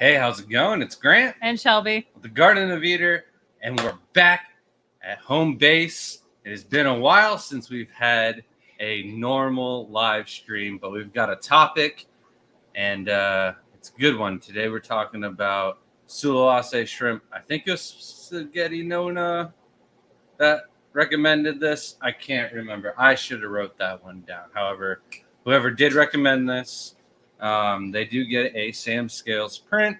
Hey, how's it going? It's Grant and Shelby. with the Garden of Eater, and we're back at home base. It has been a while since we've had a normal live stream, but we've got a topic, and it's a good one. Today we're talking about Sulawesi shrimp. I think it was Spaghetti Nona that recommended this. I can't remember. I should have wrote that one down. However, whoever did recommend this, they do get a Sam Scales print.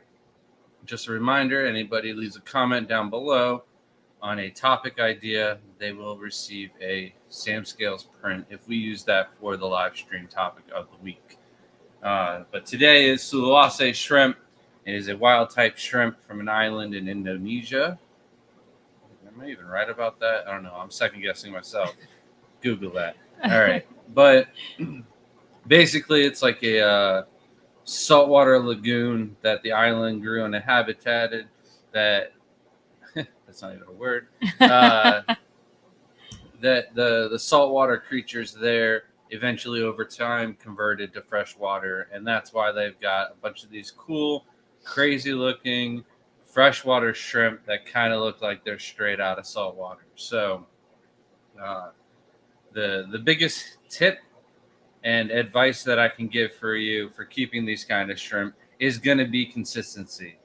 Just a reminder, anybody leaves a comment down below on a topic idea, they will receive a Sam Scales print if we use that for the live stream topic of the week. But today is Sulawesi shrimp. It is a wild type shrimp from an island in Indonesia. Am I even right about that? I don't know. I'm second guessing myself. Google that. All right. But basically, it's like a saltwater lagoon that the island grew in a habitat that that's not even a word. That the saltwater creatures there eventually over time converted to fresh water, and that's why they've got a bunch of these cool, crazy looking freshwater shrimp that kind of look like they're straight out of saltwater. So the biggest tip and advice that I can give for you for keeping these kind of shrimp is going to be consistency.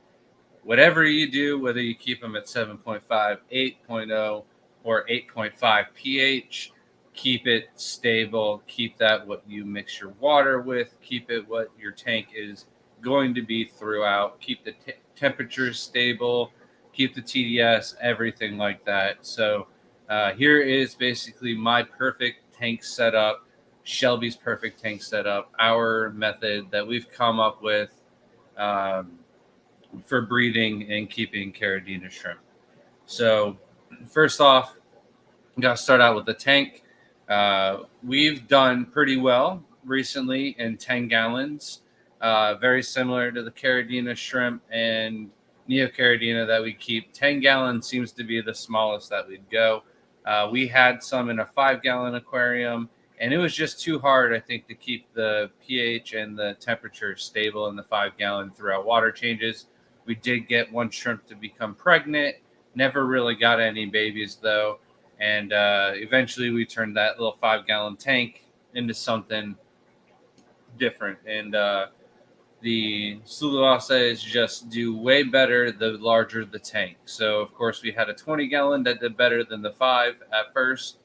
Whatever you do, whether you keep them at 7.5, 8.0, or 8.5 pH, keep it stable. Keep that what you mix your water with. Keep it what your tank is going to be throughout. Keep the temperature stable. Keep the TDS, everything like that. So here is basically my perfect tank setup. Shelby's perfect tank setup, our method that we've come up with for breeding and keeping Caridina shrimp. So first off, we got to start out with the tank. We've done pretty well recently in 10 gallons, very similar to the Caridina shrimp and Neocaridina that we keep. 10 gallons seems to be the smallest that we'd go. We had some in a 5-gallon aquarium, and it was just too hard, I think, to keep the pH and the temperature stable in the 5-gallon throughout water changes. We did get one shrimp to become pregnant. Never really got any babies, though. And eventually we turned that little 5-gallon tank into something different. And the Suluases just do way better the larger the tank. So, of course, we had a 20-gallon that did better than the 5 at first.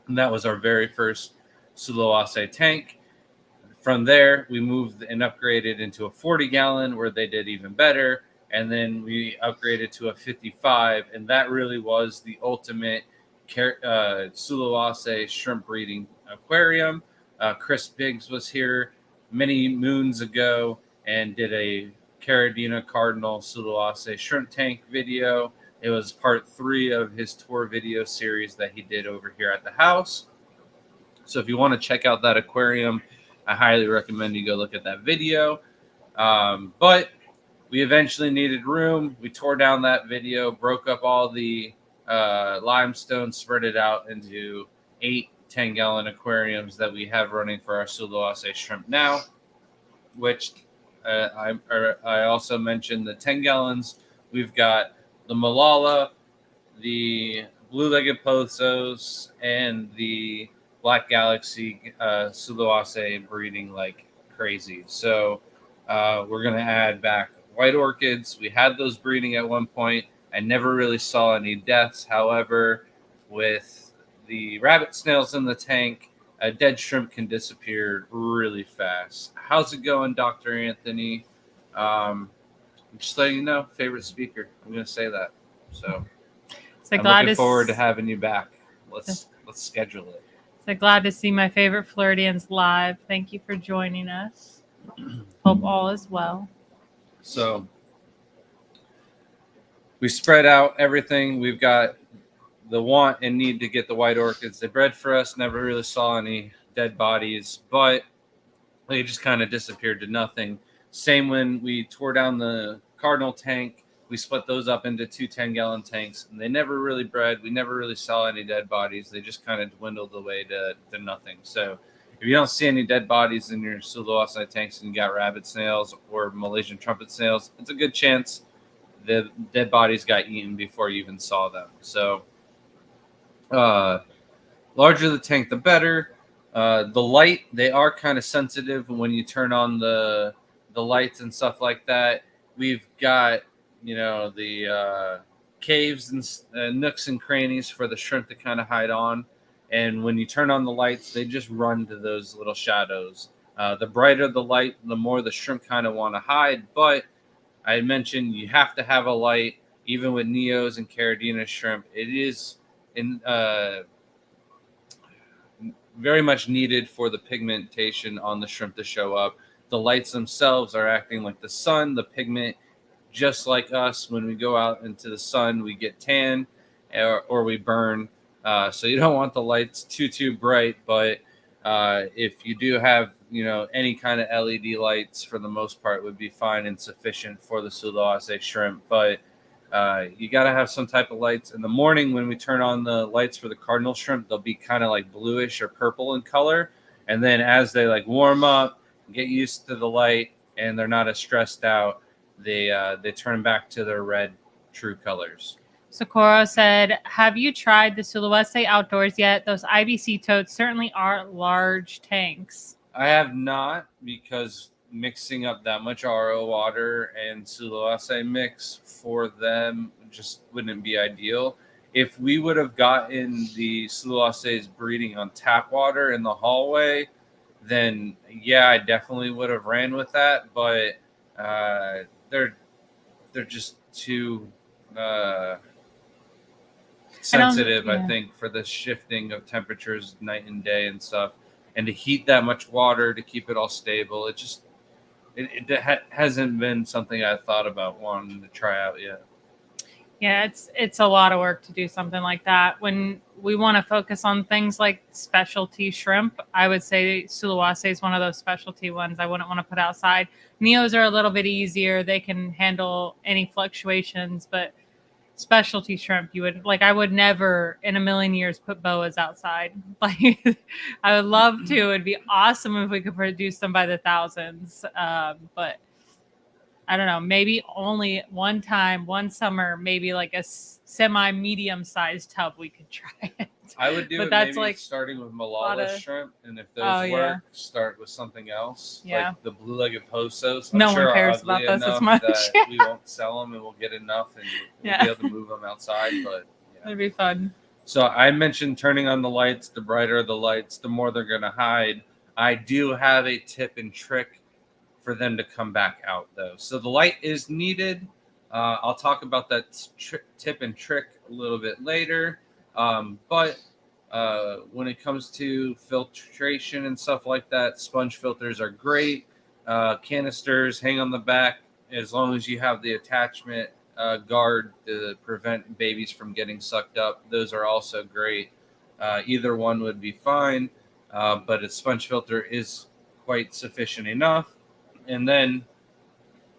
And that was our very first Sulawesi tank. From there, we moved and upgraded into a 40-gallon where they did even better. And then we upgraded to a 55. And that really was the ultimate Sulawesi shrimp breeding aquarium. Chris Biggs was here many moons ago and did a Caridina Cardinal Sulawesi shrimp tank video. It was part 3 of his tour video series that he did over here at the house. So if you want to check out that aquarium, I highly recommend you go look at that video. But we eventually needed room. We tore down that video, broke up all the limestone, spread it out into 8 10-gallon aquariums that we have running for our Sulawesi shrimp now, which I also mentioned the 10 gallons. We've got the Malala, the blue-legged pozos, and the Black Galaxy Sulawesi breeding like crazy. So we're going to add back white orchids. We had those breeding at one point. I never really saw any deaths. However, with the rabbit snails in the tank, a dead shrimp can disappear really fast. How's it going, Dr. Anthony? Just letting you know, favorite speaker. I'm going to say that. So I'm looking forward to having you back. Let's schedule it. So glad to see my favorite Floridians live. Thank you for joining us. Hope all is well. So we spread out everything. We've got the want and need to get the white orchids. They bred for us. Never really saw any dead bodies, but they just kind of disappeared to nothing. Same when we tore down the Cardinal tank. We split those up into 2 10-gallon tanks, and they never really bred. We never really saw any dead bodies. They just kind of dwindled away to nothing. So if you don't see any dead bodies in your Sulawesi tanks and you got rabbit snails or Malaysian trumpet snails, it's a good chance the dead bodies got eaten before you even saw them. So larger the tank, the better. The light, they are kind of sensitive when you turn on the lights and stuff like that. We've got, the caves and nooks and crannies for the shrimp to kind of hide on. And when you turn on the lights, they just run to those little shadows. The brighter the light, the more the shrimp kind of want to hide. But I mentioned you have to have a light, even with Neos and Caridina shrimp. It is in very much needed for the pigmentation on the shrimp to show up. The lights themselves are acting like the sun, the pigment, just like us. When we go out into the sun, we get tan or we burn. So you don't want the lights too bright, but if you do have, any kind of LED lights, for the most part, would be fine and sufficient for the Sulawesi shrimp. But you got to have some type of lights. In the morning, when we turn on the lights for the cardinal shrimp, they'll be kind of like bluish or purple in color. And then as they like warm up, get used to the light, and they're not as stressed out, they turn back to their red true colors. Socorro said, have you tried the Sulawesi outdoors yet? Those IBC totes certainly are large tanks. I have not, because mixing up that much RO water and Sulawesi mix for them just wouldn't be ideal. If we would have gotten the Sulawesis breeding on tap water in the hallway, then yeah, I definitely would have ran with that. But they're just too sensitive, I think, for the shifting of temperatures night and day and stuff, and to heat that much water to keep it all stable. It hasn't been something I thought about wanting to try out yet. Yeah, it's a lot of work to do something like that. When we want to focus on things like specialty shrimp, I would say Sulawesi is one of those specialty ones I wouldn't want to put outside. Neos are a little bit easier. They can handle any fluctuations, but specialty shrimp, I would never in a million years put boas outside. Like, I would love to. It'd be awesome if we could produce them by the thousands. But I don't know, maybe only one time, one summer, maybe like a semi-medium sized tub we could try it. I would do but it that's maybe like starting with Malala shrimp, and if those work, start with something else, like the blue-legged posos. No one cares about those as much. That we won't sell them, and we'll get enough, and we'll be able to move them outside. But it'd be fun. So I mentioned turning on the lights. The brighter the lights, the more they're going to hide. I do have a tip and trick for them to come back out, though. So the light is needed. I'll talk about that tip and trick a little bit later. But when it comes to filtration and stuff like that, sponge filters are great. Canisters hang on the back as long as you have the attachment guard to prevent babies from getting sucked up. Those are also great. Either one would be fine, but a sponge filter is quite sufficient enough. And then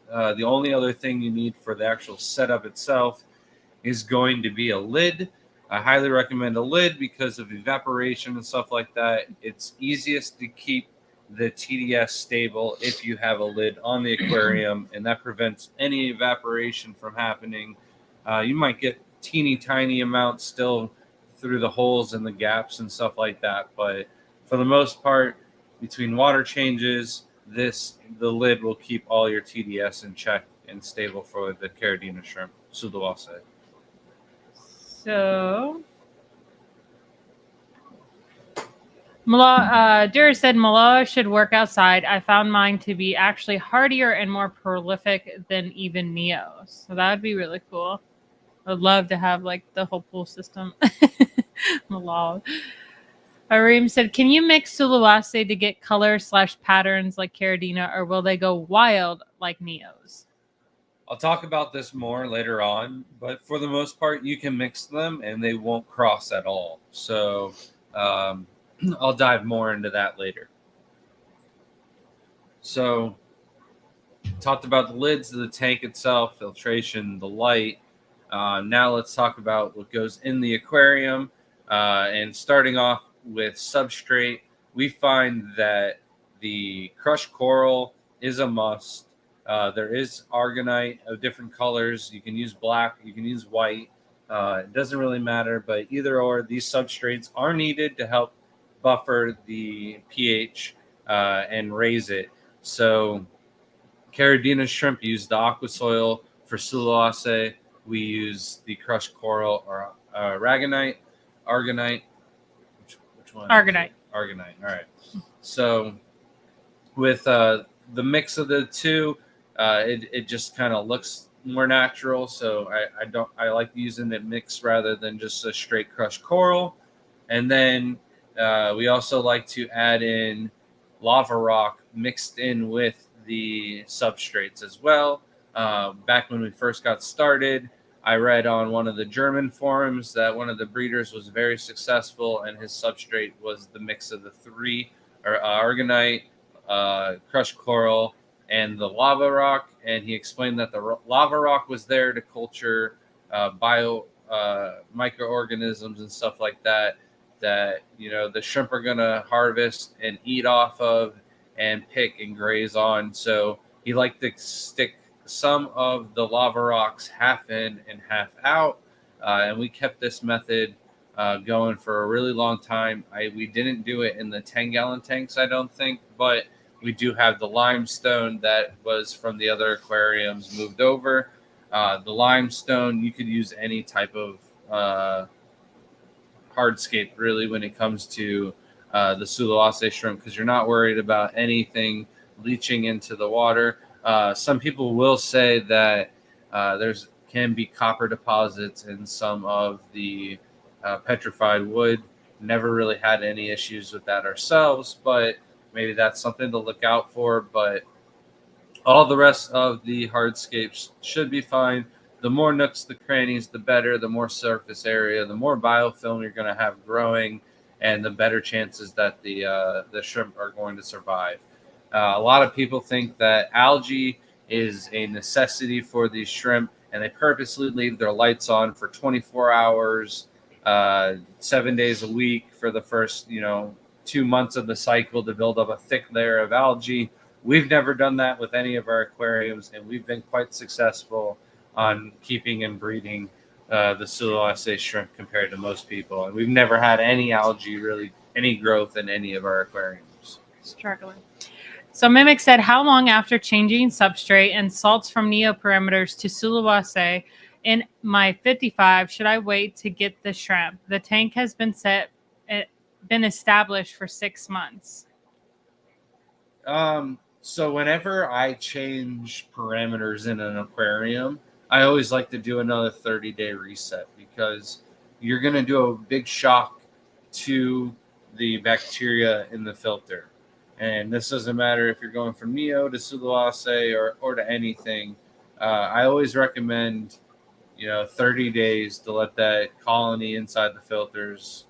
the only other thing you need for the actual setup itself is going to be a lid. I highly recommend a lid because of evaporation and stuff like that. It's easiest to keep the TDS stable if you have a lid on the aquarium, and that prevents any evaporation from happening. You might get teeny tiny amounts still through the holes and the gaps and stuff like that, but for the most part, between water changes, the lid will keep all your TDS in check and stable for the Caridina shrimp, Sulawesi. So, Dura said Maloa should work outside. I found mine to be actually hardier and more prolific than even Neos. So that would be really cool. I'd love to have like the whole pool system. Maloa. Arim said, can you mix Sulawesi to get color/patterns like Caridina, or will they go wild like Neos? I'll talk about this more later on, but for the most part, you can mix them and they won't cross at all. So I'll dive more into that later. So talked about the lids of the tank itself, filtration, the light. Now let's talk about what goes in the aquarium. And starting off with substrate, we find that the crushed coral is a must. There is argonite of different colors. You can use black, you can use white. It doesn't really matter, but either or, these substrates are needed to help buffer the pH and raise it. So, Caridina shrimp use the aqua soil. For Sulawesi, we use the crushed coral or argonite. Which one? Argonite. Argonite. All right. So with the mix of the two, it just kind of looks more natural. So I like using it mixed rather than just a straight crushed coral. And then we also like to add in lava rock mixed in with the substrates as well. Back when we first got started, I read on one of the German forums that one of the breeders was very successful, and his substrate was the mix of the three, or argonite, crushed coral, and the lava rock. And he explained that the lava rock was there to culture microorganisms and stuff like that the shrimp are gonna harvest and eat off of and pick and graze on. So he liked to stick some of the lava rocks half in and half out, and we kept this method going for a really long time. We didn't do it in the 10-gallon tanks, I don't think, but we do have the limestone that was from the other aquariums moved over. The limestone, you could use any type of hardscape really when it comes to the Sulawesi shrimp, because you're not worried about anything leaching into the water. Some people will say that there's can be copper deposits in some of the petrified wood. Never really had any issues with that ourselves, but maybe that's something to look out for. But all the rest of the hardscapes should be fine. The more nooks, the crannies, the better. The more surface area, the more biofilm you're going to have growing, and the better chances that the shrimp are going to survive. A lot of people think that algae is a necessity for these shrimp, and they purposely leave their lights on for 24 hours, 7 days a week for the first 2 months of the cycle to build up a thick layer of algae. We've never done that with any of our aquariums, and we've been quite successful on keeping and breeding the Sulawesi shrimp compared to most people. And we've never had any algae, really, any growth in any of our aquariums. Struggling. So Mimic said, how long after changing substrate and salts from neoperimeters to Sulawesi in my 55 should I wait to get the shrimp? The tank has been established for 6 months. So whenever I change parameters in an aquarium, I always like to do another 30-day reset, because you're going to do a big shock to the bacteria in the filter. And this doesn't matter if you're going from Neo to Sulawesi or to anything. I always recommend, 30 days to let that colony inside the filters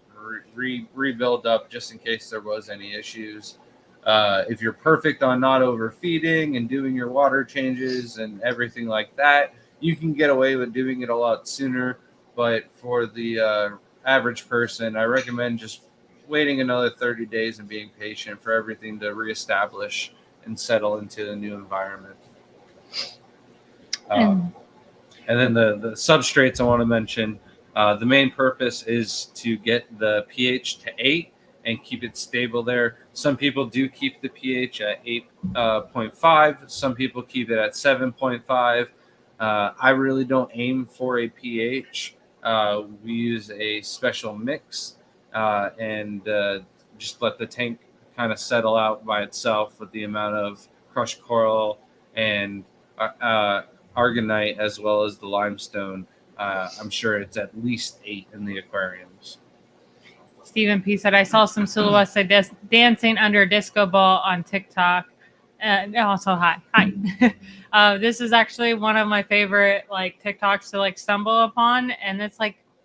rebuild up, just in case there was any issues. If you're perfect on not overfeeding and doing your water changes and everything like that, you can get away with doing it a lot sooner. But for the average person, I recommend just waiting another 30 days and being patient for everything to reestablish and settle into the new environment. And then the substrates I want to mention, the main purpose is to get the pH to 8 and keep it stable there. Some people do keep the pH at 8.5. Some people keep it at 7.5. I really don't aim for a pH. We use a special mix and just let the tank kind of settle out by itself with the amount of crushed coral and argonite, as well as the limestone. I'm sure it's at least 8 in the aquariums. Stephen P. said, I saw some Sulawesi dancing under a disco ball on TikTok. Also, hi. This is actually one of my favorite TikToks to stumble upon, and it's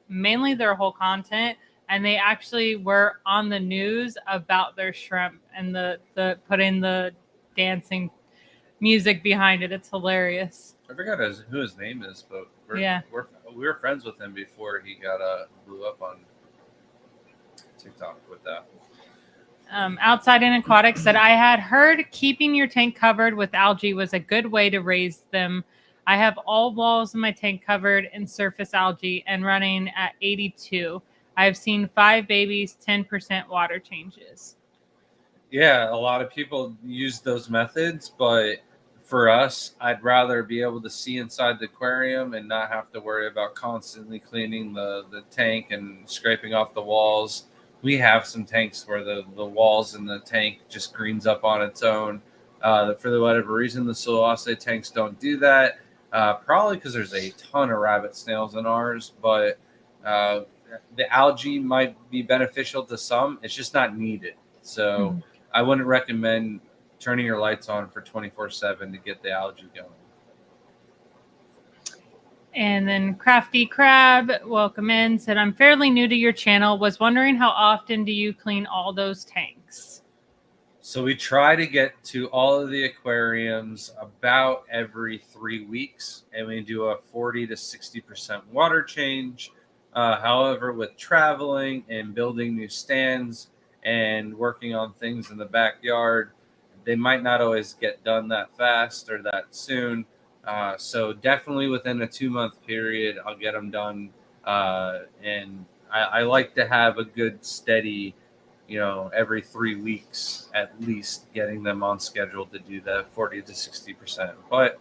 mainly their whole content. And they actually were on the news about their shrimp and the putting the dancing music behind it. It's hilarious. I forgot who his name is, but we were friends with him before he got blew up on TikTok with that. Outside and Aquatic said, I had heard keeping your tank covered with algae was a good way to raise them. I have all walls in my tank covered in surface algae and running at 82. I've seen 5 babies, 10% water changes. Yeah, a lot of people use those methods, but for us, I'd rather be able to see inside the aquarium and not have to worry about constantly cleaning the tank and scraping off the walls. We have some tanks where the walls in the tank just greens up on its own. For whatever reason, the Sulawesi tanks don't do that. Probably because there's a ton of rabbit snails in ours, but the algae might be beneficial to some. It's just not needed. So I wouldn't recommend turning your lights on for 24/7 to get the algae going. And then Crafty Crab, welcome in, said, I'm fairly new to your channel. Was wondering how often do you clean all those tanks? So we try to get to all of the aquariums about every 3 weeks, and we do a 40 to 60% water change. However, with traveling and building new stands and working on things in the backyard, they might not always get done that fast or that soon. So definitely within a 2-month period, I'll get them done. And I like to have a good steady, every 3 weeks at least, getting them on schedule to do the 40 to 60%. But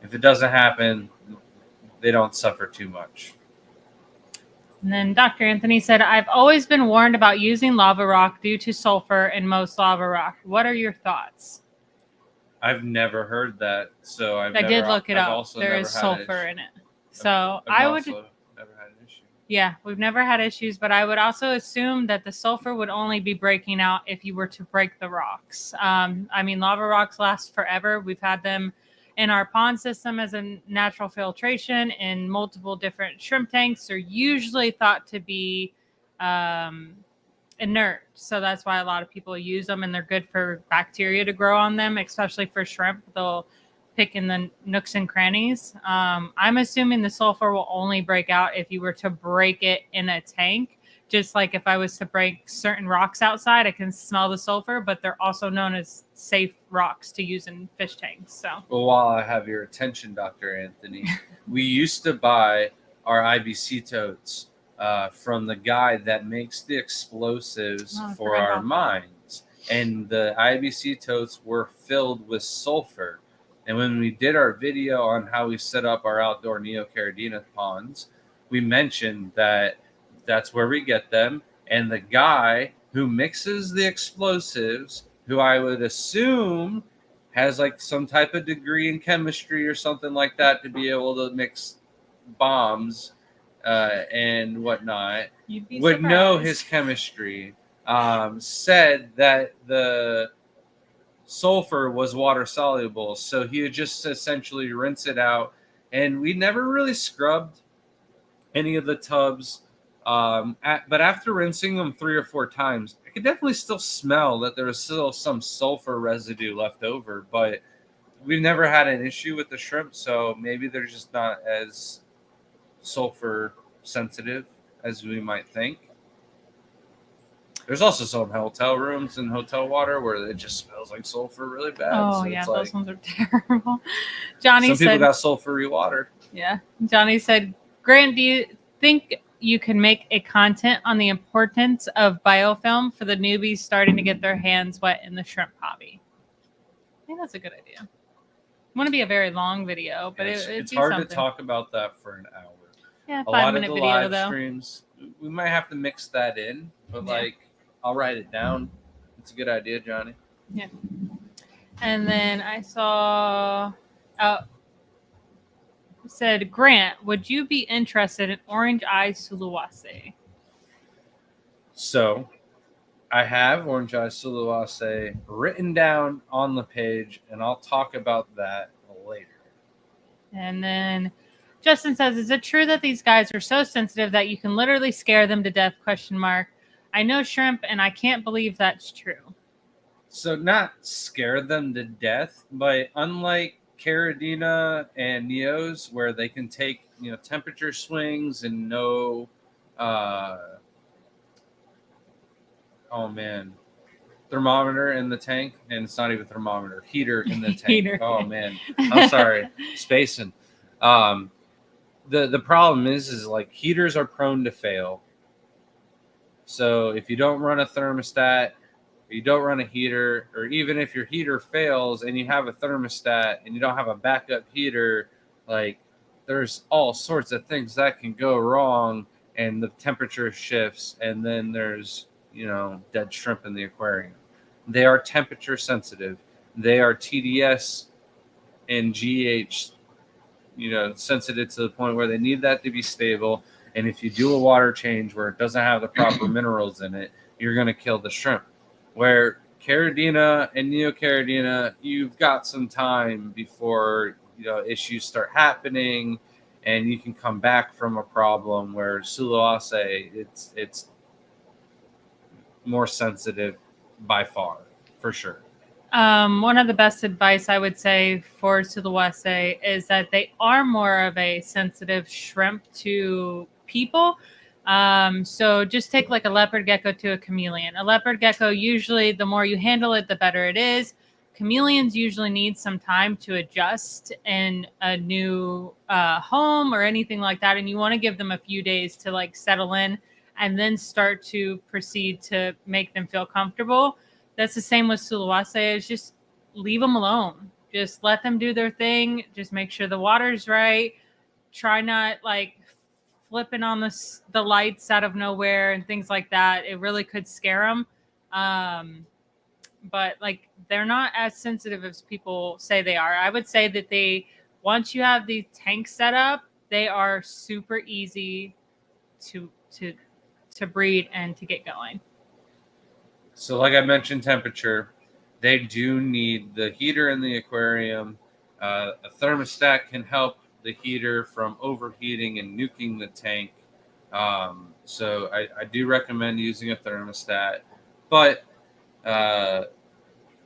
if it doesn't happen, they don't suffer too much. And then Dr. Anthony said, I've always been warned about using lava rock due to sulfur in most lava rock. What are your thoughts? I've never heard that. So I did look it up. There is sulfur in it. So I would also never had an issue. Yeah, we've never had issues, but I would also assume that the sulfur would only be breaking out if you were to break the rocks. I mean, lava rocks last forever. We've had them in our pond system as a natural filtration in multiple different shrimp tanks. They're usually thought to be inert. So that's why a lot of people use them, and they're good for bacteria to grow on them, especially for shrimp. They'll pick in the nooks and crannies. I'm assuming the sulfur will only break out if you were to break it in a tank. Just like if I was to break certain rocks outside, I can smell the sulfur, but they're also known as safe rocks to use in fish tanks. So, well, while I have your attention, Dr. Anthony, we used to buy our IBC totes from the guy that makes the explosives for our mines. And the IBC totes were filled with sulfur. And when we did our video on how we set up our outdoor Neocaridina ponds, we mentioned that that's where we get them. And the guy who mixes the explosives, who I would assume has like some type of degree in chemistry or something like that to be able to mix bombs and whatnot, would know his chemistry, said that the sulfur was water soluble. So he would just essentially rinse it out. And we never really scrubbed any of the tubs. But after rinsing them 3 or 4 times, I could definitely still smell that there was still some sulfur residue left over. But we've never had an issue with the shrimp, so maybe they're just not as sulfur sensitive as we might think. There's also some hotel rooms and hotel water where it just smells like sulfur really bad. Oh, so yeah, those ones are terrible. Johnny said, some people got sulfury water. Yeah. Johnny said, Grant, do you think you can make a content on the importance of biofilm for the newbies starting to get their hands wet in the shrimp hobby? I think that's a good idea. It wouldn't be a very long video, but it's hard to talk about that for an hour. Yeah, a lot of the video, live streams, we might have to mix that in, but I'll write it down. It's a good idea, Johnny. Yeah. And then I saw said, Grant, would you be interested in orange eye Sulawesi? So I have orange eye Sulawesi written down on the page, and I'll talk about that later. And then Justin says, is it true that these guys are so sensitive that you can literally scare them to death? ? I know shrimp, and I can't believe that's true. So not scare them to death, but unlike Caridina and Neos, where they can take temperature swings and thermometer in the tank, and it's not even thermometer, heater in the tank. Heater. Oh man, I'm sorry, spacing. The problem is like heaters are prone to fail. So if you don't run a thermostat, or you don't run a heater, or even if your heater fails and you have a thermostat and you don't have a backup heater, like there's all sorts of things that can go wrong, and the temperature shifts, and then there's dead shrimp in the aquarium. They are temperature sensitive. They are TDS and GH, sensitive to the point where they need that to be stable. And if you do a water change where it doesn't have the proper minerals in it, you're going to kill the shrimp. Where Caridina and Neocaridina, you've got some time before issues start happening, and you can come back from a problem. Where Sulawesi, it's more sensitive by far, for sure. One of the best advice I would say for Sulawesi is that they are more of a sensitive shrimp to people. So just take like a leopard gecko to a chameleon. A leopard gecko, usually the more you handle it, the better it is. Chameleons usually need some time to adjust in a new home or anything like that. And you want to give them a few days to like settle in and then start to proceed to make them feel comfortable. That's the same with Sulawesi. Is just leave them alone. Just let them do their thing. Just make sure the water's right. Try not like flipping on the lights out of nowhere and things like that. It really could scare them. But like they're not as sensitive as people say they are. I would say that once you have the tank set up, they are super easy to breed and to get going. So like I mentioned, temperature, they do need the heater in the aquarium. A thermostat can help the heater from overheating and nuking the tank. So I do recommend using a thermostat, but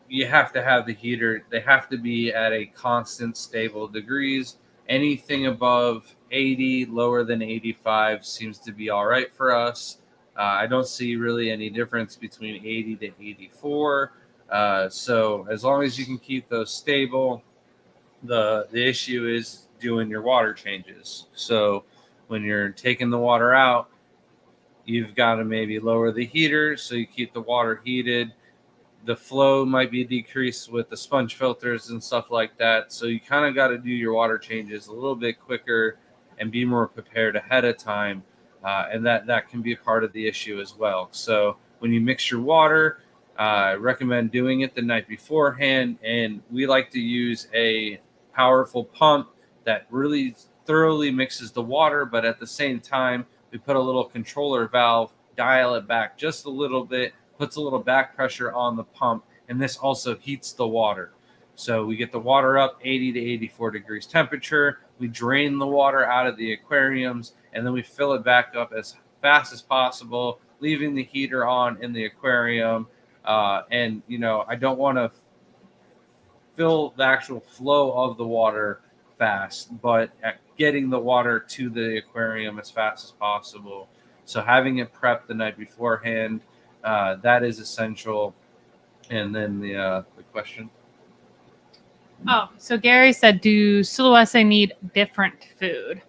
you have to have the heater. They have to be at a constant, stable degrees. Anything above 80, lower than 85 seems to be all right for us. I don't see really any difference between 80 to 84. So as long as you can keep those stable, the issue is doing your water changes. So when you're taking the water out, you've got to maybe lower the heater so you keep the water heated. The flow might be decreased with the sponge filters and stuff like that. So you kind of got to do your water changes a little bit quicker and be more prepared ahead of time. And that can be a part of the issue as well. So when you mix your water, I recommend doing it the night beforehand. And we like to use a powerful pump that really thoroughly mixes the water, but at the same time, we put a little controller valve, dial it back just a little bit, puts a little back pressure on the pump, and this also heats the water. So we get the water up 80 to 84 degrees temperature. We drain the water out of the aquariums, and then we fill it back up as fast as possible, leaving the heater on in the aquarium. And I don't want to fill the actual flow of the water fast, but getting the water to the aquarium as fast as possible. So having it prepped the night beforehand, that is essential. And then the question. Oh, so Gary said, do Sulawesi need different food?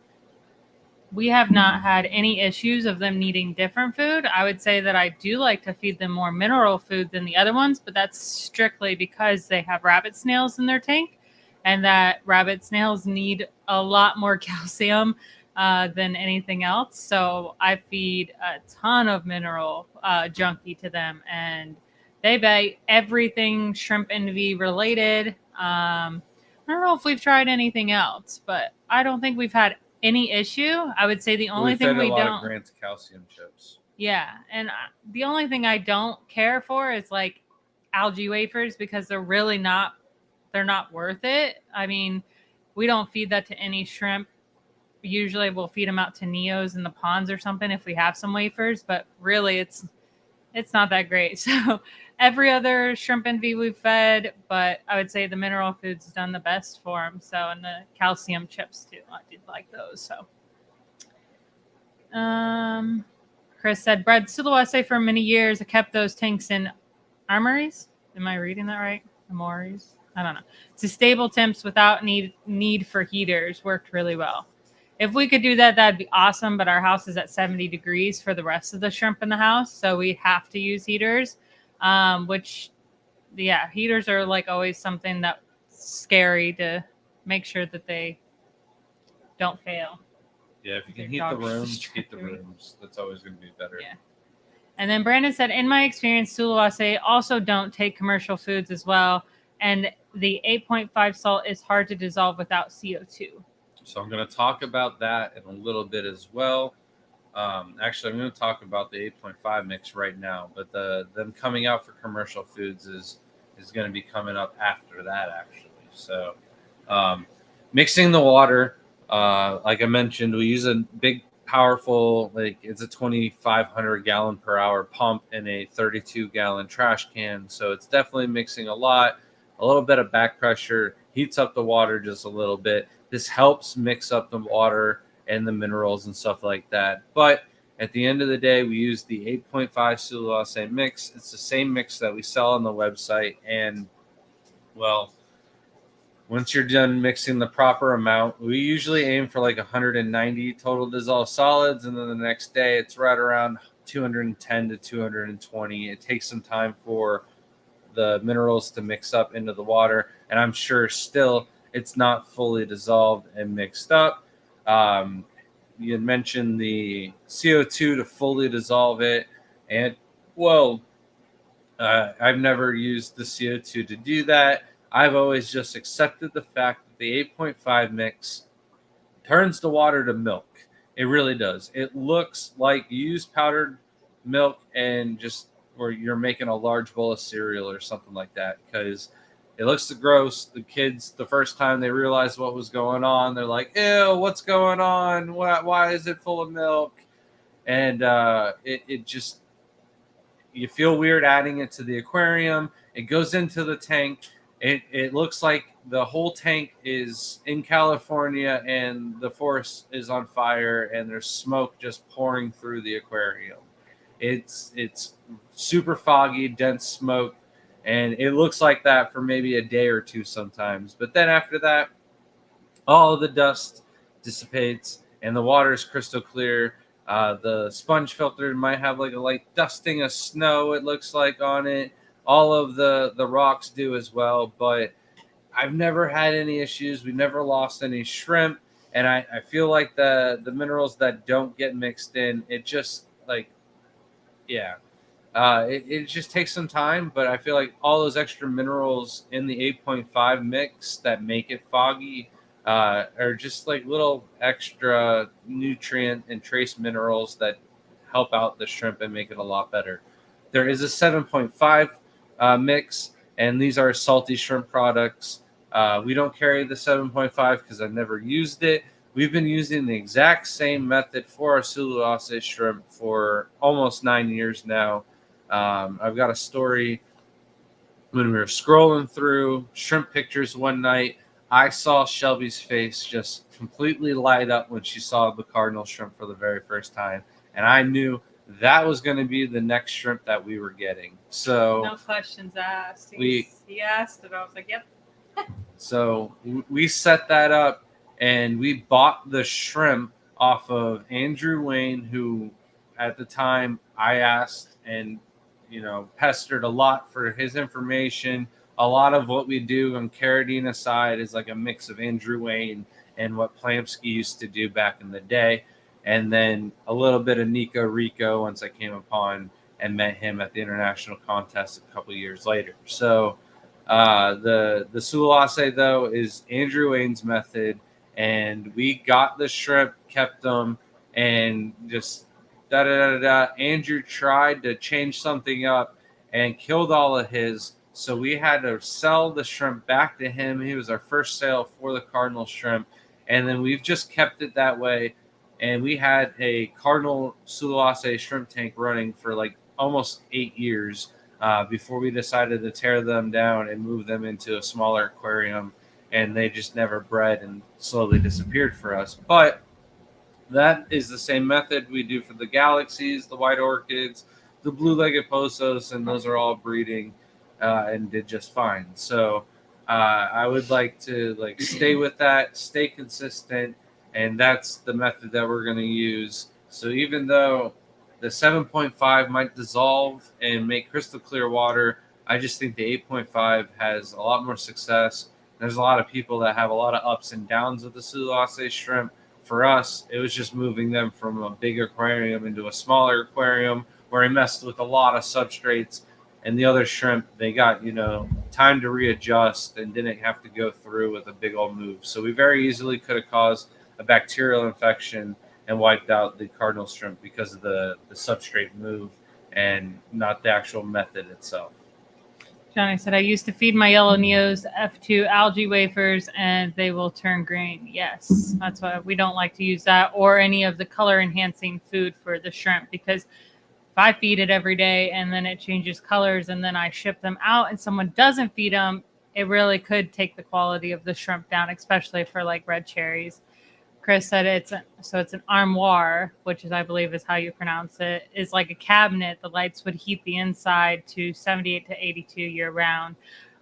We have not had any issues of them needing different food. I would say that I do like to feed them more mineral food than the other ones, but that's strictly because they have rabbit snails in their tank, and that rabbit snails need a lot more calcium than anything else. So I feed a ton of mineral junkie to them, and they bite everything shrimp envy related. I don't know if we've tried anything else, but I don't think we've had any issue. I would say the only thing we don't. Of Grant's calcium chips. Yeah, and the only thing I don't care for is like algae wafers, because they're really not. They're not worth it. I mean, we don't feed that to any shrimp. Usually, we'll feed them out to neos in the ponds or something if we have some wafers. But really, it's not that great. So every other shrimp envy we've fed, but I would say the mineral food's done the best for them. So, and the calcium chips too. I did like those. So, Chris said, bred Sulawesi for many years. I kept those tanks in Armories? Am I reading that right? Armories? I don't know. To stable temps without need for heaters worked really well. If we could do that, that'd be awesome. But our house is at 70 degrees for the rest of the shrimp in the house, so we have to use heaters. Which, yeah, heaters are like always something that's scary to make sure that they don't fail. Yeah, if you can Your heat the dog's rooms, just heat the trying to rooms. That's always going to be better. Yeah. And then Brandon said, in my experience, Sulawesi also don't take commercial foods as well. And the 8.5 salt is hard to dissolve without CO2. So I'm going to talk about that in a little bit as well. Actually, I'm going to talk about the 8.5 mix right now, but them coming out for commercial foods is going to be coming up after that, actually. So mixing the water, like I mentioned, we use a big, powerful, like it's a 2,500 gallon per hour pump in a 32-gallon trash can. So it's definitely mixing a lot. A little bit of back pressure heats up the water just a little bit. This helps mix up the water and the minerals and stuff like that. But at the end of the day, we use the 8.5 Sulawesi mix. It's the same mix that we sell on the website. And, well, once you're done mixing the proper amount, we usually aim for like 190 total dissolved solids. And then the next day, it's right around 210 to 220. It takes some time for the minerals to mix up into the water. And I'm sure still it's not fully dissolved and mixed up. You had mentioned the CO2 to fully dissolve it. And, well, I've never used the CO2 to do that. I've always just accepted the fact that the 8.5 mix turns the water to milk. It really does. It looks like you use powdered milk and just, or you're making a large bowl of cereal or something like that, because it looks gross. The kids, the first time they realized what was going on, they're like, ew, what's going on? Why is it full of milk? And it just, you feel weird adding it to the aquarium. It goes into the tank. It looks like the whole tank is in California and the forest is on fire and there's smoke just pouring through the aquarium. It's super foggy, dense smoke, and it looks like that for maybe a day or two sometimes. But then after that, all of the dust dissipates and the water is crystal clear. The sponge filter might have like a light dusting of snow, it looks like, on it. All of the rocks do as well, but I've never had any issues. We've never lost any shrimp, and I feel like the minerals that don't get mixed in, it just like, yeah, it just takes some time, but I feel like all those extra minerals in the 8.5 mix that make it foggy are just like little extra nutrient and trace minerals that help out the shrimp and make it a lot better. There is a 7.5 mix, and these are salty shrimp products. We don't carry the 7.5 because I've never used it. We've been using the exact same method for our Sulawesi shrimp for almost 9 years now. I've got a story. When we were scrolling through shrimp pictures one night, I saw Shelby's face just completely light up when she saw the cardinal shrimp for the very first time. And I knew that was going to be the next shrimp that we were getting. So no questions asked. He asked, and I was like, yep. So we set that up, and we bought the shrimp off of Andrew Wayne, who at the time I asked and pestered a lot for his information. A lot of what we do on Carradine aside is like a mix of Andrew Wayne and what Plamsky used to do back in the day, and then a little bit of Nico Rico once I came upon and met him at the international contest a couple years later. So the Sulawesi, though, is Andrew Wayne's method, and we got the shrimp, kept them, and just Andrew tried to change something up and killed all of his. So we had to sell the shrimp back to him. He was our first sale for the cardinal shrimp, and then we've just kept it that way. And we had a cardinal Sulawesi shrimp tank running for like almost 8 years before we decided to tear them down and move them into a smaller aquarium. And they just never bred and slowly disappeared for us. But that is the same method we do for the galaxies, the white orchids, the blue-legged posos, and those are all breeding. and did just fine. So I would like to stay with that, stay consistent, and that's the method that we're going to use. So even though the 7.5 might dissolve and make crystal clear water, I just think the 8.5 has a lot more success. There's a lot of people that have a lot of ups and downs with the Sulawesi shrimp. For us, it was just moving them from a big aquarium into a smaller aquarium where I messed with a lot of substrates. And the other shrimp, they got, time to readjust and didn't have to go through with a big old move. So we very easily could have caused a bacterial infection and wiped out the cardinal shrimp because of the substrate move and not the actual method itself. Johnny said, I used to feed my yellow neos F2 algae wafers and they will turn green. Yes, that's why we don't like to use that or any of the color enhancing food for the shrimp, because if I feed it every day and then it changes colors and then I ship them out and someone doesn't feed them, it really could take the quality of the shrimp down, especially for like red cherries. Chris said it's an armoire, which is, I believe is how you pronounce it, is like a cabinet. The lights would heat the inside to 78 to 82 year round.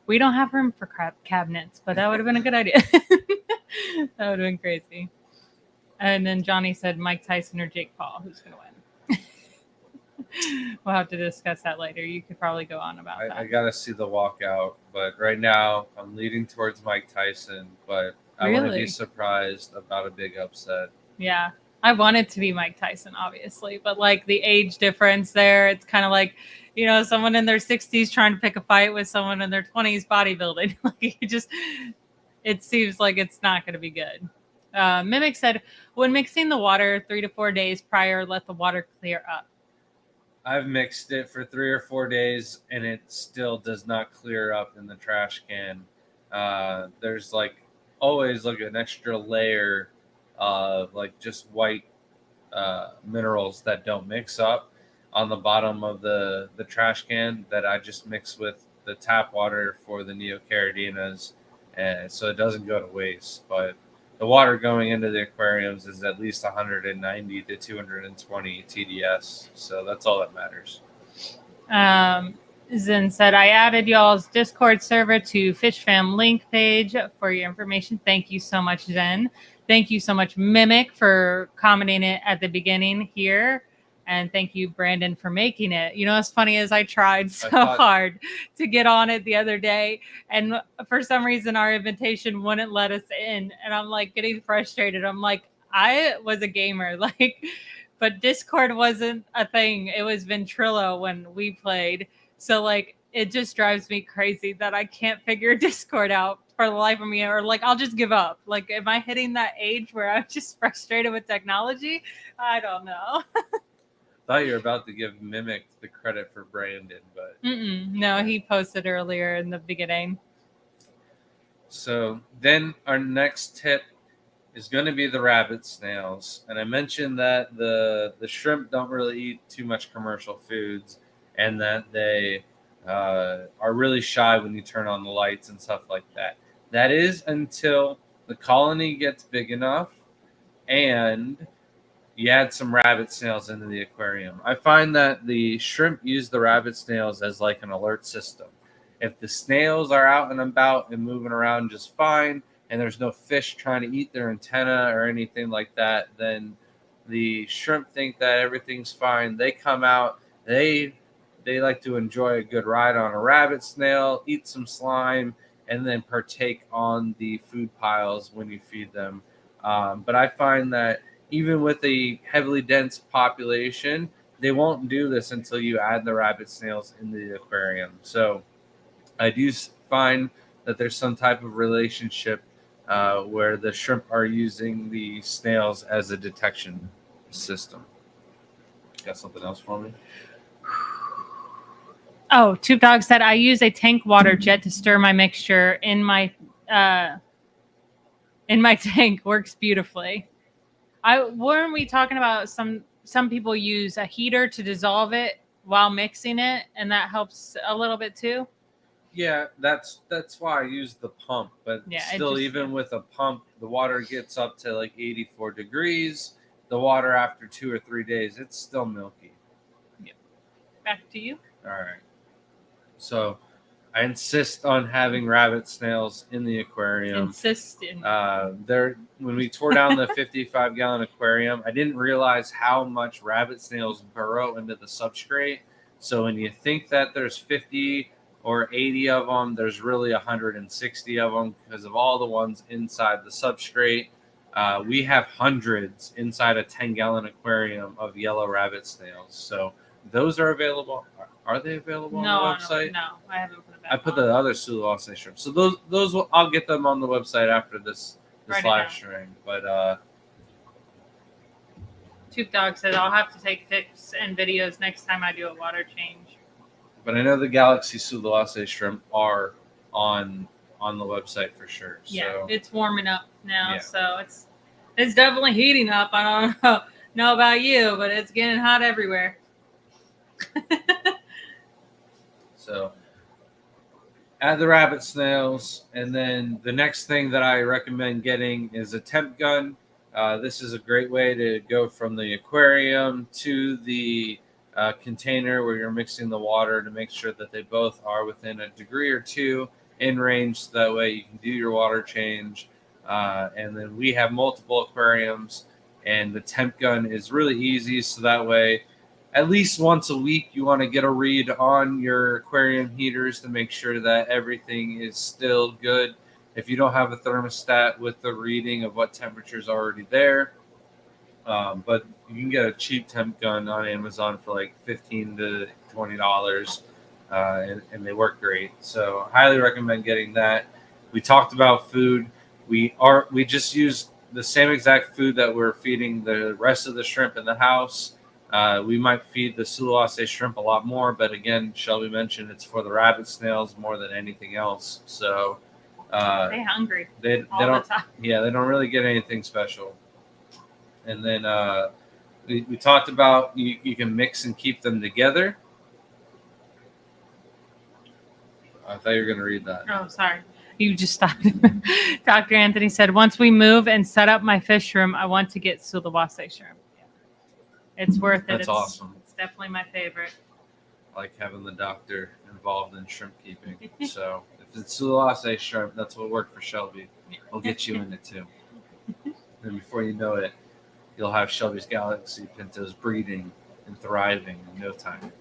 We don't have room for cabinets, but that would have been a good idea. That would have been crazy. And then Johnny said Mike Tyson or Jake Paul, who's going to win? We'll have to discuss that later. You could probably go on about that. I got to see the walkout, but right now I'm leaning towards Mike Tyson, but I wouldn't be surprised about a big upset. Yeah. I want it to be Mike Tyson, obviously, but like the age difference there, it's kind of like, someone in their 60s trying to pick a fight with someone in their 20s bodybuilding. It seems like it's not going to be good. Mimic said, when mixing the water 3 to 4 days prior, let the water clear up. I've mixed it for 3 or 4 days and it still does not clear up in the trash can. There's always an extra layer of just white minerals that don't mix up on the bottom of the trash can that I just mix with the tap water for the neocardinas, and so it doesn't go to waste. But the water going into the aquariums is at least 190 to 220 TDS, so that's all that matters. Zen said, I added y'all's Discord server to FishFam link page for your information. Thank you so much, Zen. Thank you so much, Mimic, for commenting it at the beginning here. And thank you, Brandon, for making it. What's funny is I tried hard to get on it the other day. And for some reason, our invitation wouldn't let us in. And I'm getting frustrated. I'm I was a gamer, but Discord wasn't a thing. It was Ventrilo when we played. So it just drives me crazy that I can't figure Discord out for the life of me, or I'll just give up. Am I hitting that age where I'm just frustrated with technology? I don't know. Thought you were about to give Mimic the credit for Brandon, but no, he posted earlier in the beginning. So then our next tip is going to be the rabbit snails, and I mentioned that the shrimp don't really eat too much commercial foods, and that they are really shy when you turn on the lights and stuff like that. That is until the colony gets big enough and you add some rabbit snails into the aquarium. I find that the shrimp use the rabbit snails as an alert system. If the snails are out and about and moving around just fine, and there's no fish trying to eat their antenna or anything like that, then the shrimp think that everything's fine. They come out, they like to enjoy a good ride on a rabbit snail, eat some slime, and then partake on the food piles when you feed them. But I find that even with a heavily dense population, they won't do this until you add the rabbit snails into the aquarium. So I do find that there's some type of relationship where the shrimp are using the snails as a detection system. Got something else for me? Oh, Tube Dog said, I use a tank water jet to stir my mixture in my tank. Works beautifully. Weren't we talking about some people use a heater to dissolve it while mixing it, and that helps a little bit too? Yeah, that's why I use the pump. But still, even with a pump, the water gets up to 84 degrees. The water after 2 or 3 days, it's still milky. Yeah. Back to you. All right. So I insist on having rabbit snails in the aquarium. Insistent. When we tore down the 55-gallon aquarium, I didn't realize how much rabbit snails burrow into the substrate. So when you think that there's 50 or 80 of them, there's really 160 of them because of all the ones inside the substrate. We have hundreds inside a 10-gallon aquarium of yellow rabbit snails. So those are available. Are they available on the website? No, I haven't put it back. I put the other Sulawesi shrimp. So those I'll get them on the website after this live stream. But Tube Dog said I'll have to take pics and videos next time I do a water change. But I know the Galaxy Sulawesi shrimp are on the website for sure. Yeah, so. it's warming up now, so it's definitely heating up. I don't know about you, but it's getting hot everywhere. So add the rabbit snails, and then the next thing that I recommend getting is a temp gun. This is a great way to go from the aquarium to the container where you're mixing the water to make sure that they both are within a degree or two in range. So that way you can do your water change. And then we have multiple aquariums, and the temp gun is really easy. So that way, at least once a week, you want to get a read on your aquarium heaters to make sure that everything is still good. If you don't have a thermostat with the reading of what temperature is already there, but you can get a cheap temp gun on Amazon for like $15 to $20, and they work great. So highly recommend getting that. We talked about food. We just use the same exact food that we're feeding the rest of the shrimp in the house. We might feed the Sulawesi shrimp a lot more, but again, Shelby mentioned it's for the rabbit snails more than anything else. So they're hungry. They don't. The time. Yeah, they don't really get anything special. And then we talked about you can mix and keep them together. I thought you were going to read that. Oh, sorry. You just stopped. Dr. Anthony said, once we move and set up my fish room, I want to get Sulawesi shrimp. It's worth it. That's awesome. It's definitely my favorite. I like having the doctor involved in shrimp keeping. So if it's Sulawesi shrimp, that's what worked for Shelby. We'll get you in it too. And before you know it, you'll have Shelby's Galaxy Pintos breeding and thriving in no time.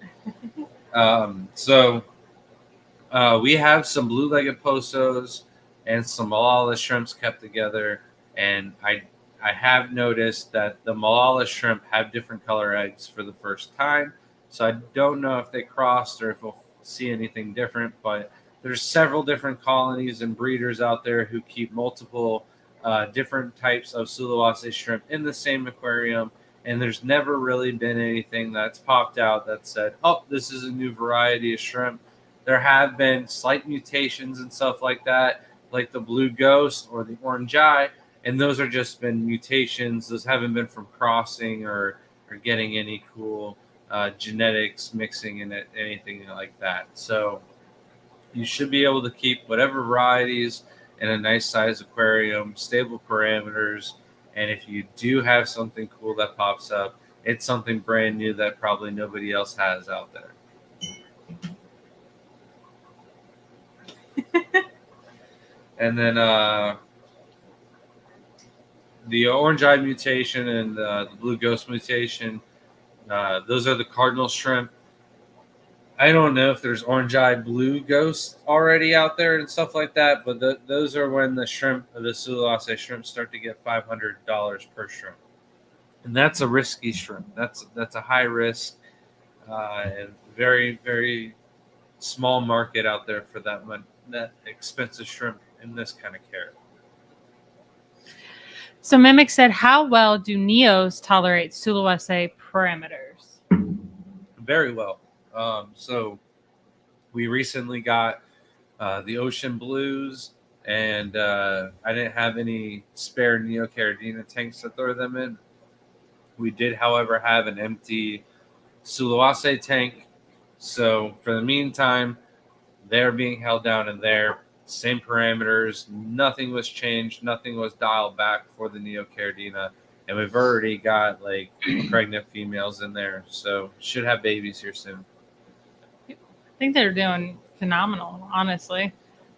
We have some blue-legged posos and some Malala shrimps kept together, and I have noticed that the Malala shrimp have different color eggs for the first time, so I don't know if they crossed or if we'll see anything different, but there's several different colonies and breeders out there who keep multiple different types of Sulawesi shrimp in the same aquarium, and there's never really been anything that's popped out that said, oh, this is a new variety of shrimp. There have been slight mutations and stuff like that, like the blue ghost or the orange eye, and those are just been mutations. Those haven't been from crossing or getting any cool genetics mixing in it, anything like that. So you should be able to keep whatever varieties in a nice size aquarium, stable parameters, and if you do have something cool that pops up, it's something brand new that probably nobody else has out there. And then the orange eye mutation and the blue ghost mutation, those are the cardinal shrimp. I don't know if there's orange eye blue ghost already out there and stuff like that, but those are when the Sulawesi shrimp start to get $500 per shrimp, and that's a risky shrimp. That's a high risk and very, very small market out there for that expensive shrimp in this kind of care. So Mimic said, how well do Neos tolerate Sulawesi parameters? Very well. So we recently got the ocean blues, and I didn't have any spare Neocaridina tanks to throw them in. We did, however, have an empty Sulawesi tank. So for the meantime, they're being held down in there. Same parameters. Nothing was changed. Nothing was dialed back for the Neocaridina. And we've already got like pregnant females in there. So should have babies here soon. I think they're doing phenomenal, honestly.